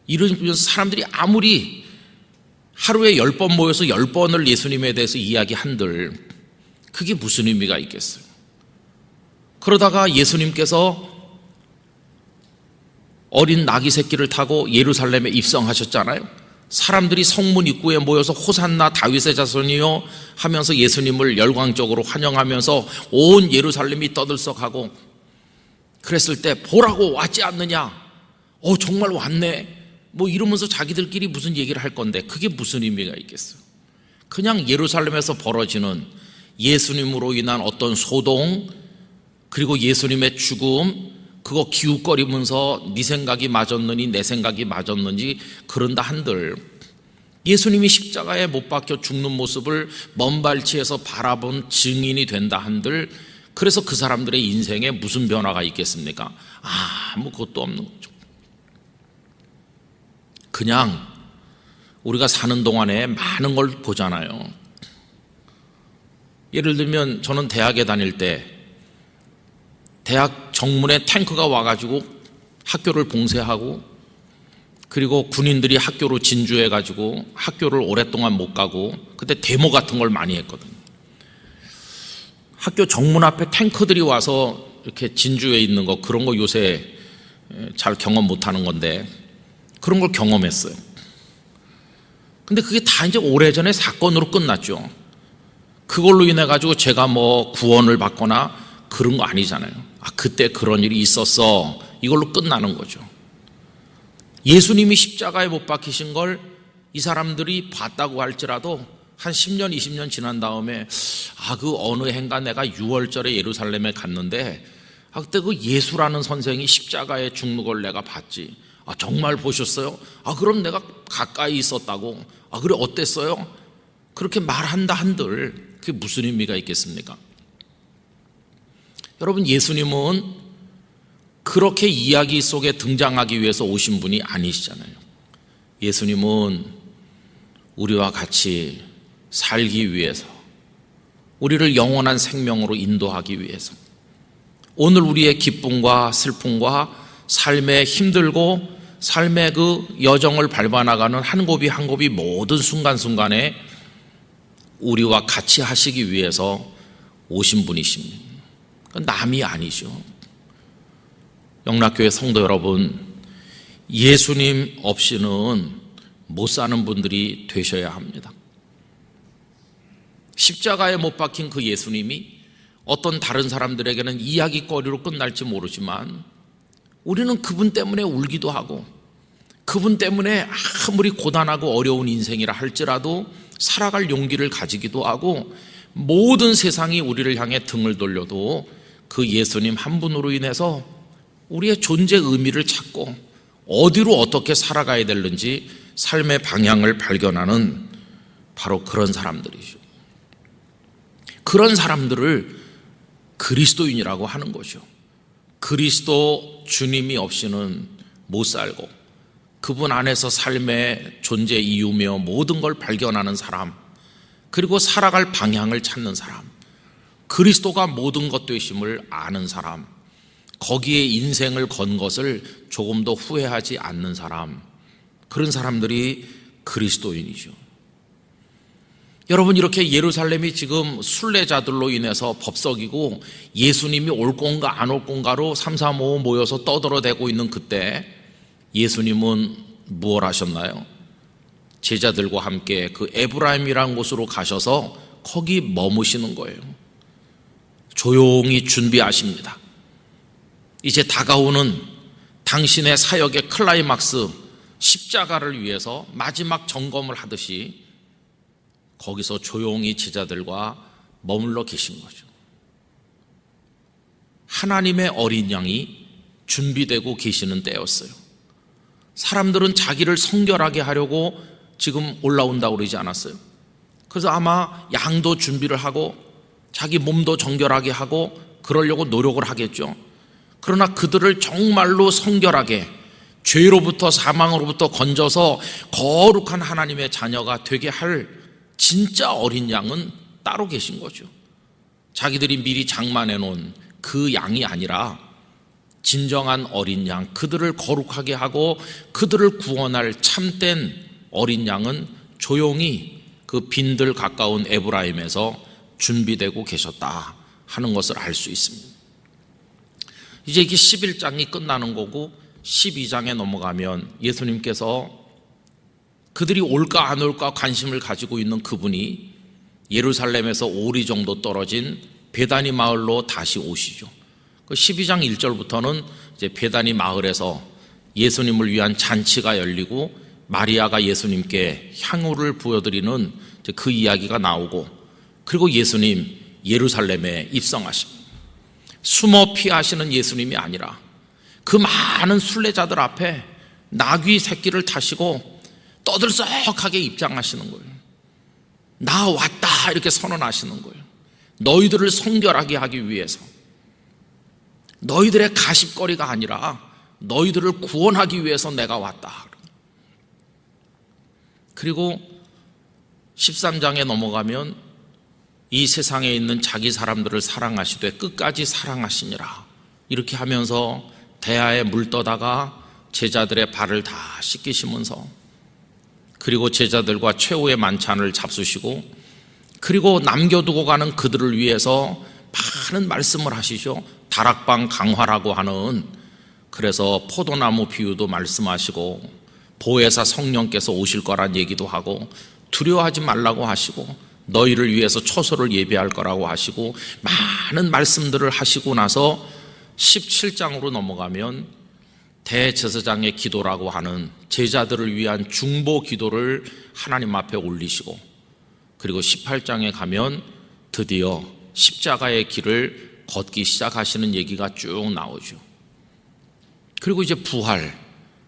이런 사람들이 아무리 하루에 10번 모여서 10번을 예수님에 대해서 이야기한들 그게 무슨 의미가 있겠어요? 그러다가 예수님께서 어린 나귀 새끼를 타고 예루살렘에 입성하셨잖아요. 사람들이 성문 입구에 모여서 호산나 다윗의 자손이요 하면서 예수님을 열광적으로 환영하면서 온 예루살렘이 떠들썩하고 그랬을 때 보라고 왔지 않느냐? 정말 왔네. 뭐 이러면서 자기들끼리 무슨 얘기를 할 건데 그게 무슨 의미가 있겠어요? 그냥 예루살렘에서 벌어지는 예수님으로 인한 어떤 소동, 그리고 예수님의 죽음, 그거 기웃거리면서 네 생각이 맞았느니 내 생각이 맞았는지 그런다 한들 예수님이 십자가에 못 박혀 죽는 모습을 먼 발치에서 바라본 증인이 된다 한들 그래서 그 사람들의 인생에 무슨 변화가 있겠습니까? 아무것도 없는 거죠. 그냥 우리가 사는 동안에 많은 걸 보잖아요. 예를 들면 저는 대학에 다닐 때 대학 정문에 탱크가 와가지고 학교를 봉쇄하고 그리고 군인들이 학교로 진주해가지고 학교를 오랫동안 못 가고 그때 데모 같은 걸 많이 했거든요. 학교 정문 앞에 탱크들이 와서 이렇게 진주해 있는 거, 그런 거 요새 잘 경험 못 하는 건데 그런 걸 경험했어요. 근데 그게 다 이제 오래전에 사건으로 끝났죠. 그걸로 인해 가지고 제가 뭐 구원을 받거나 그런 거 아니잖아요. 그때 그런 일이 있었어, 이걸로 끝나는 거죠. 예수님이 십자가에 못 박히신 걸 이 사람들이 봤다고 할지라도 한 10년, 20년 지난 다음에 그 어느 해인가 내가 6월절에 예루살렘에 갔는데 그때 그 예수라는 선생이 십자가에 죽는 걸 내가 봤지. 정말 보셨어요? 그럼 내가 가까이 있었다고. 그래, 어땠어요? 그렇게 말한다 한들 그게 무슨 의미가 있겠습니까? 여러분, 예수님은 그렇게 이야기 속에 등장하기 위해서 오신 분이 아니시잖아요. 예수님은 우리와 같이 살기 위해서, 우리를 영원한 생명으로 인도하기 위해서, 오늘 우리의 기쁨과 슬픔과 삶의 힘들고 삶의 그 여정을 밟아나가는 한 곱이 한 곱이 모든 순간순간에 우리와 같이 하시기 위해서 오신 분이십니다. 남이 아니죠. 영락교회 성도 여러분, 예수님 없이는 못 사는 분들이 되셔야 합니다. 십자가에 못 박힌 그 예수님이 어떤 다른 사람들에게는 이야기거리로 끝날지 모르지만 우리는 그분 때문에 울기도 하고, 그분 때문에 아무리 고단하고 어려운 인생이라 할지라도 살아갈 용기를 가지기도 하고, 모든 세상이 우리를 향해 등을 돌려도 그 예수님 한 분으로 인해서 우리의 존재 의미를 찾고 어디로 어떻게 살아가야 되는지 삶의 방향을 발견하는 바로 그런 사람들이죠. 그런 사람들을 그리스도인이라고 하는 거죠. 그리스도 주님이 없이는 못 살고 그분 안에서 삶의 존재 이유며 모든 걸 발견하는 사람, 그리고 살아갈 방향을 찾는 사람, 그리스도가 모든 것 되심을 아는 사람, 거기에 인생을 건 것을 조금도 후회하지 않는 사람, 그런 사람들이 그리스도인이죠. 여러분, 이렇게 예루살렘이 지금 순례자들로 인해서 법석이고 예수님이 올 건가 안 올 건가로 삼삼오오 모여서 떠들어대고 있는 그때 예수님은 무엇 하셨나요? 제자들과 함께 그 에브라임이라는 곳으로 가셔서 거기 머무시는 거예요. 조용히 준비하십니다. 이제 다가오는 당신의 사역의 클라이막스 십자가를 위해서 마지막 점검을 하듯이 거기서 조용히 제자들과 머물러 계신 거죠. 하나님의 어린 양이 준비되고 계시는 때였어요. 사람들은 자기를 성결하게 하려고 지금 올라온다고 그러지 않았어요? 그래서 아마 양도 준비를 하고 자기 몸도 정결하게 하고 그러려고 노력을 하겠죠. 그러나 그들을 정말로 성결하게, 죄로부터 사망으로부터 건져서 거룩한 하나님의 자녀가 되게 할 진짜 어린 양은 따로 계신 거죠. 자기들이 미리 장만해 놓은 그 양이 아니라 진정한 어린 양, 그들을 거룩하게 하고 그들을 구원할 참된 어린 양은 조용히 그 빈들 가까운 에브라임에서 준비되고 계셨다 하는 것을 알 수 있습니다. 이제 이게 11장이 끝나는 거고 12장에 넘어가면 예수님께서 그들이 올까 안 올까 관심을 가지고 있는 그분이 예루살렘에서 오리 정도 떨어진 베다니 마을로 다시 오시죠. 그 12장 1절부터는 이제 베다니 마을에서 예수님을 위한 잔치가 열리고 마리아가 예수님께 향유를 부어드리는 그 이야기가 나오고, 그리고 예수님 예루살렘에 입성하십니다. 숨어 피하시는 예수님이 아니라 그 많은 순례자들 앞에 나귀 새끼를 타시고 떠들썩하게 입장하시는 거예요. 나 왔다 이렇게 선언하시는 거예요. 너희들을 성결하게 하기 위해서, 너희들의 가십거리가 아니라 너희들을 구원하기 위해서 내가 왔다. 그리고 13장에 넘어가면 이 세상에 있는 자기 사람들을 사랑하시되 끝까지 사랑하시니라 이렇게 하면서 대야에 물 떠다가 제자들의 발을 다 씻기시면서, 그리고 제자들과 최후의 만찬을 잡수시고, 그리고 남겨두고 가는 그들을 위해서 많은 말씀을 하시죠. 다락방 강화라고 하는, 그래서 포도나무 비유도 말씀하시고 보혜사 성령께서 오실 거란 얘기도 하고 두려워하지 말라고 하시고 너희를 위해서 초소를 예비할 거라고 하시고 많은 말씀들을 하시고 나서 17장으로 넘어가면 대제사장의 기도라고 하는 제자들을 위한 중보 기도를 하나님 앞에 올리시고, 그리고 18장에 가면 드디어 십자가의 길을 걷기 시작하시는 얘기가 쭉 나오죠. 그리고 이제 부활,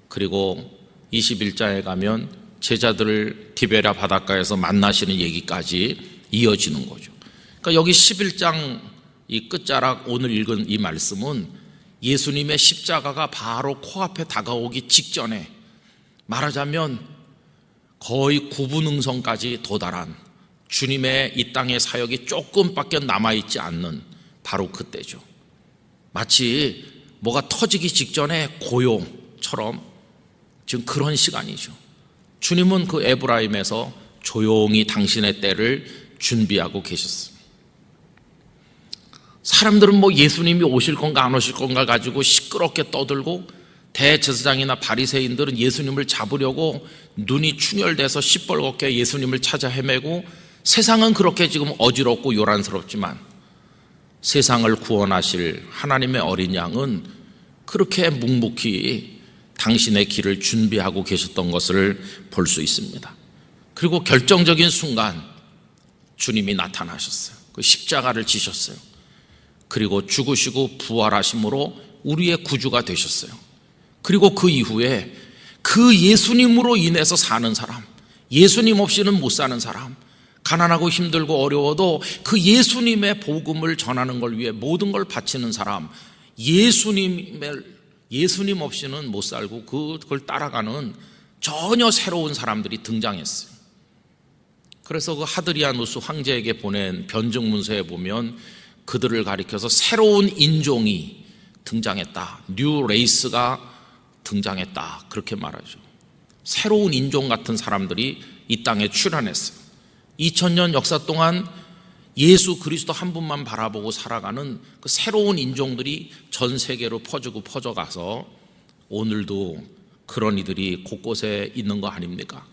그리고 21장에 가면 제자들을 디베랴 바닷가에서 만나시는 얘기까지 이어지는 거죠. 그러니까 여기 11장 이 끝자락 오늘 읽은 이 말씀은 예수님의 십자가가 바로 코앞에 다가오기 직전에, 말하자면 거의 구분응성까지 도달한 주님의 이 땅의 사역이 조금밖에 남아있지 않는 바로 그때죠. 마치 뭐가 터지기 직전에 고요처럼 지금 그런 시간이죠. 주님은 그 에브라임에서 조용히 당신의 때를 준비하고 계셨어요. 사람들은 뭐 예수님이 오실 건가 안 오실 건가 가지고 시끄럽게 떠들고, 대제사장이나 바리새인들은 예수님을 잡으려고 눈이 충혈돼서 시뻘겋게 예수님을 찾아 헤매고, 세상은 그렇게 지금 어지럽고 요란스럽지만 세상을 구원하실 하나님의 어린 양은 그렇게 묵묵히 당신의 길을 준비하고 계셨던 것을 볼 수 있습니다. 그리고 결정적인 순간 주님이 나타나셨어요. 그 십자가를 지셨어요. 그리고 죽으시고 부활하심으로 우리의 구주가 되셨어요. 그리고 그 이후에 그 예수님으로 인해서 사는 사람, 예수님 없이는 못 사는 사람, 가난하고 힘들고 어려워도 그 예수님의 복음을 전하는 걸 위해 모든 걸 바치는 사람, 예수님 없이는 못 살고 그걸 따라가는 전혀 새로운 사람들이 등장했어요. 그래서 그 하드리아누스 황제에게 보낸 변증 문서에 보면 그들을 가리켜서 새로운 인종이 등장했다, 뉴 레이스가 등장했다, 그렇게 말하죠. 새로운 인종 같은 사람들이 이 땅에 출현했어요. 2000년 역사 동안 예수 그리스도 한 분만 바라보고 살아가는 그 새로운 인종들이 전 세계로 퍼져가서 오늘도 그런 이들이 곳곳에 있는 거 아닙니까?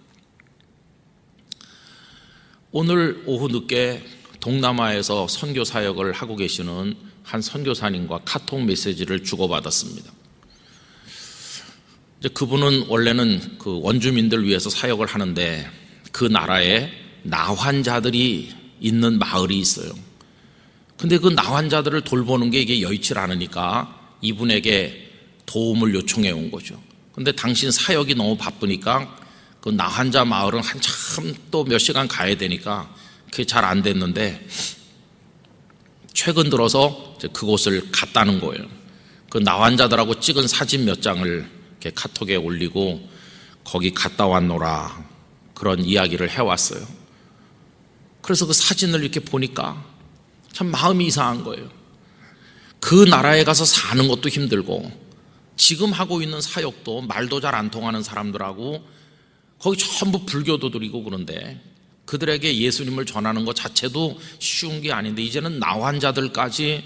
오늘 오후 늦게 동남아에서 선교 사역을 하고 계시는 한 선교사님과 카톡 메시지를 주고받았습니다. 이제 그분은 원래는 그 원주민들 위해서 사역을 하는데 그 나라에 나환자들이 있는 마을이 있어요. 근데 그 나환자들을 돌보는 게 이게 여의치 않으니까 이분에게 도움을 요청해 온 거죠. 근데 당신 사역이 너무 바쁘니까 그 나환자 마을은 한참 또 몇 시간 가야 되니까 그게 잘 안 됐는데 최근 들어서 이제 그곳을 갔다는 거예요. 그 나환자들하고 찍은 사진 몇 장을 이렇게 카톡에 올리고 거기 갔다 왔노라 그런 이야기를 해왔어요. 그래서 그 사진을 이렇게 보니까 참 마음이 이상한 거예요. 그 나라에 가서 사는 것도 힘들고 지금 하고 있는 사역도 말도 잘 안 통하는 사람들하고 거기 전부 불교도들이고 그런데 그들에게 예수님을 전하는 것 자체도 쉬운 게 아닌데 이제는 나환자들까지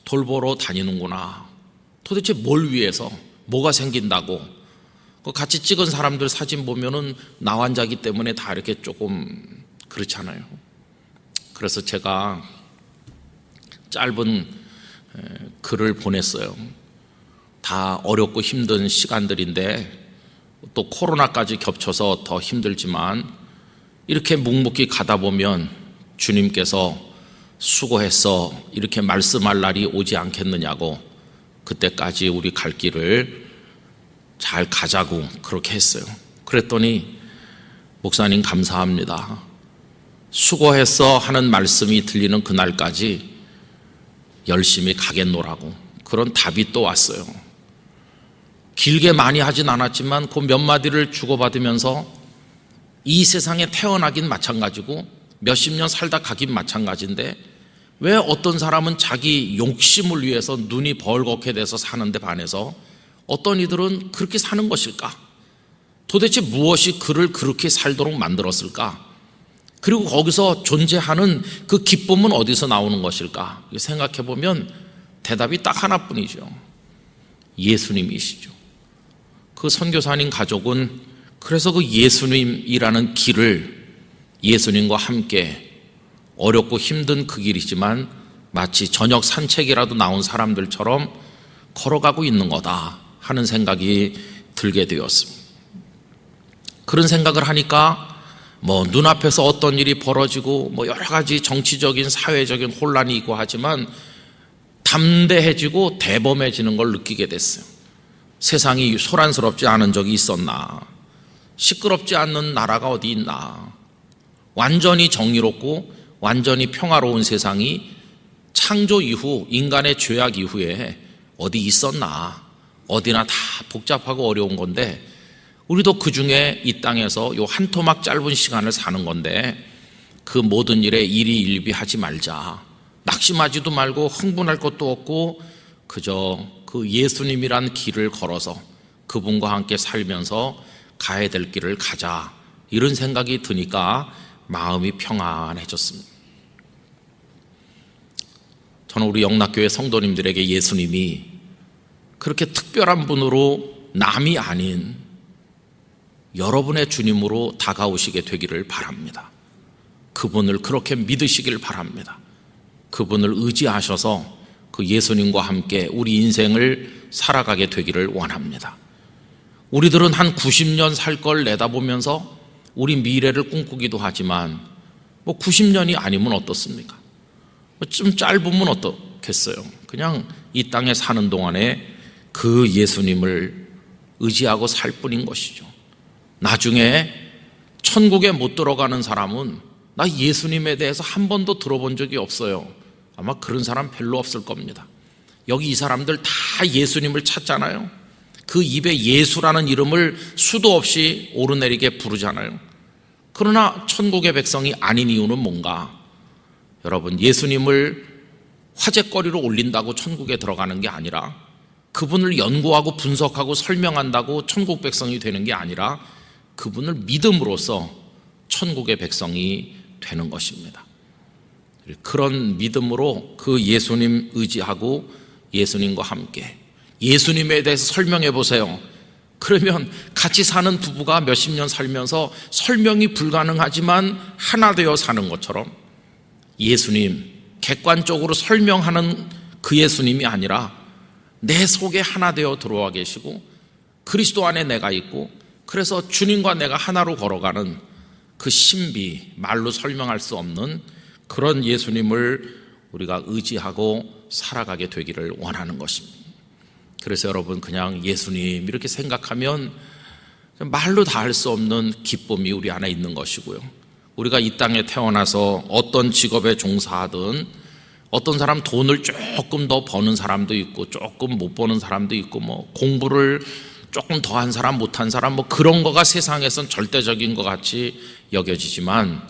돌보러 다니는구나. 도대체 뭘 위해서, 뭐가 생긴다고. 같이 찍은 사람들 사진 보면은 나환자기 때문에 다 이렇게 조금 그렇잖아요. 그래서 제가 짧은 글을 보냈어요. 다 어렵고 힘든 시간들인데 또 코로나까지 겹쳐서 더 힘들지만 이렇게 묵묵히 가다 보면 주님께서 수고했어 이렇게 말씀할 날이 오지 않겠느냐고, 그때까지 우리 갈 길을 잘 가자고 그렇게 했어요. 그랬더니 목사님 감사합니다. 수고했어 하는 말씀이 들리는 그날까지 열심히 가겠노라고 그런 답이 또 왔어요. 길게 많이 하진 않았지만 그 몇 마디를 주고받으면서 이 세상에 태어나긴 마찬가지고 몇십 년 살다 가긴 마찬가지인데 왜 어떤 사람은 자기 욕심을 위해서 눈이 벌겋게 돼서 사는데 반해서 어떤 이들은 그렇게 사는 것일까? 도대체 무엇이 그를 그렇게 살도록 만들었을까? 그리고 거기서 존재하는 그 기쁨은 어디서 나오는 것일까? 생각해 보면 대답이 딱 하나뿐이죠. 예수님이시죠. 그 선교사님 가족은 그래서 그 예수님이라는 길을 예수님과 함께 어렵고 힘든 그 길이지만 마치 저녁 산책이라도 나온 사람들처럼 걸어가고 있는 거다 하는 생각이 들게 되었습니다. 그런 생각을 하니까 뭐 눈앞에서 어떤 일이 벌어지고 뭐 여러 가지 정치적인 사회적인 혼란이 있고 하지만 담대해지고 대범해지는 걸 느끼게 됐어요. 세상이 소란스럽지 않은 적이 있었나? 시끄럽지 않는 나라가 어디 있나? 완전히 정의롭고 완전히 평화로운 세상이 창조 이후 인간의 죄악 이후에 어디 있었나? 어디나 다 복잡하고 어려운 건데 우리도 그 중에 이 땅에서 요 한 토막 짧은 시간을 사는 건데 그 모든 일에 일희일비하지 말자. 낙심하지도 말고 흥분할 것도 없고 그저 그 예수님이란 길을 걸어서 그분과 함께 살면서 가야 될 길을 가자. 이런 생각이 드니까 마음이 평안해졌습니다. 저는 우리 영락교회 성도님들에게 예수님이 그렇게 특별한 분으로 남이 아닌 여러분의 주님으로 다가오시게 되기를 바랍니다. 그분을 그렇게 믿으시길 바랍니다. 그분을 의지하셔서 그 예수님과 함께 우리 인생을 살아가게 되기를 원합니다. 우리들은 한 90년 살 걸 내다보면서 우리 미래를 꿈꾸기도 하지만 90년이 아니면 어떻습니까? 좀 짧으면 어떻겠어요? 그냥 이 땅에 사는 동안에 그 예수님을 의지하고 살 뿐인 것이죠. 나중에 천국에 못 들어가는 사람은 나 예수님에 대해서 한 번도 들어본 적이 없어요. 아마 그런 사람 별로 없을 겁니다. 여기 이 사람들 다 예수님을 찾잖아요. 그 입에 예수라는 이름을 수도 없이 오르내리게 부르잖아요. 그러나 천국의 백성이 아닌 이유는 뭔가? 여러분, 예수님을 화제거리로 올린다고 천국에 들어가는 게 아니라, 그분을 연구하고 분석하고 설명한다고 천국 백성이 되는 게 아니라 그분을 믿음으로써 천국의 백성이 되는 것입니다. 그런 믿음으로 그 예수님 의지하고 예수님과 함께 예수님에 대해서 설명해 보세요. 그러면 같이 사는 부부가 몇십 년 살면서 설명이 불가능하지만 하나 되어 사는 것처럼 예수님, 객관적으로 설명하는 그 예수님이 아니라 내 속에 하나 되어 들어와 계시고 그리스도 안에 내가 있고, 그래서 주님과 내가 하나로 걸어가는 그 신비, 말로 설명할 수 없는 그런 예수님을 우리가 의지하고 살아가게 되기를 원하는 것입니다. 그래서 여러분, 그냥 예수님 이렇게 생각하면 말로 다 할 수 없는 기쁨이 우리 안에 있는 것이고요. 우리가 이 땅에 태어나서 어떤 직업에 종사하든, 어떤 사람 돈을 조금 더 버는 사람도 있고 조금 못 버는 사람도 있고, 공부를 조금 더 한 사람 못한 사람, 그런 거가 세상에선 절대적인 것 같이 여겨지지만,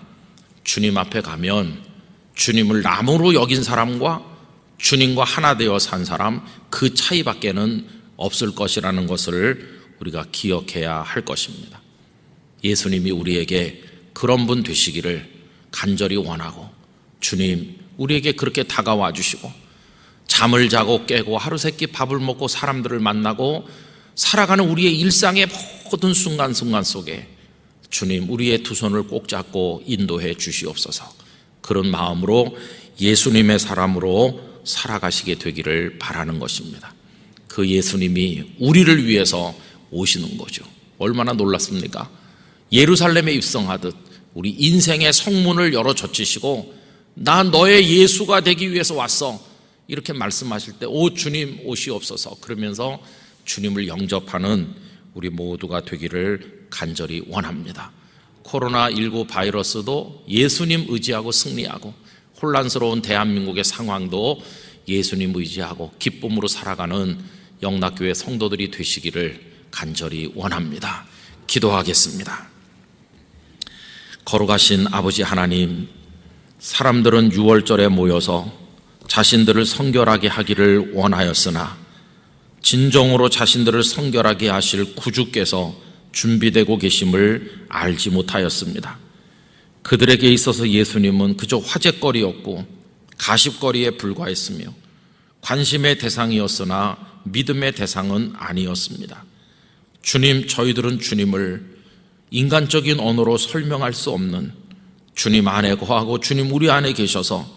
주님 앞에 가면 주님을 남으로 여긴 사람과 주님과 하나 되어 산 사람, 그 차이밖에는 없을 것이라는 것을 우리가 기억해야 할 것입니다. 예수님이 우리에게 그런 분 되시기를 간절히 원하고, 주님 우리에게 그렇게 다가와 주시고 잠을 자고 깨고 하루세끼 밥을 먹고 사람들을 만나고 살아가는 우리의 일상의 모든 순간순간 속에 주님 우리의 두 손을 꼭 잡고 인도해 주시옵소서. 그런 마음으로 예수님의 사람으로 살아가시게 되기를 바라는 것입니다. 그 예수님이 우리를 위해서 오시는 거죠. 얼마나 놀랐습니까? 예루살렘에 입성하듯 우리 인생의 성문을 열어 젖히시고, 나 너의 예수가 되기 위해서 왔어, 이렇게 말씀하실 때 오 주님 오시옵소서 그러면서 주님을 영접하는 우리 모두가 되기를 간절히 원합니다. 코로나19 바이러스도 예수님 의지하고 승리하고, 혼란스러운 대한민국의 상황도 예수님 의지하고 기쁨으로 살아가는 영락교회 성도들이 되시기를 간절히 원합니다. 기도하겠습니다. 거룩하신 아버지 하나님, 사람들은 유월절에 모여서 자신들을 성결하게 하기를 원하였으나 진정으로 자신들을 성결하게 하실 구주께서 준비되고 계심을 알지 못하였습니다. 그들에게 있어서 예수님은 그저 화제거리였고 가십거리에 불과했으며 관심의 대상이었으나 믿음의 대상은 아니었습니다. 주님, 저희들은 주님을 인간적인 언어로 설명할 수 없는 주님 안에 거하고 주님 우리 안에 계셔서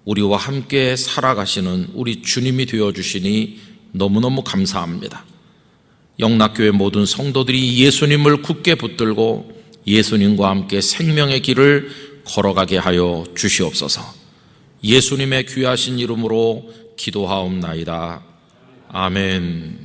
우리와 함께 살아가시는 우리 주님이 되어주시니 너무너무 감사합니다. 영락교회 모든 성도들이 예수님을 굳게 붙들고 예수님과 함께 생명의 길을 걸어가게 하여 주시옵소서. 예수님의 귀하신 이름으로 기도하옵나이다. 아멘.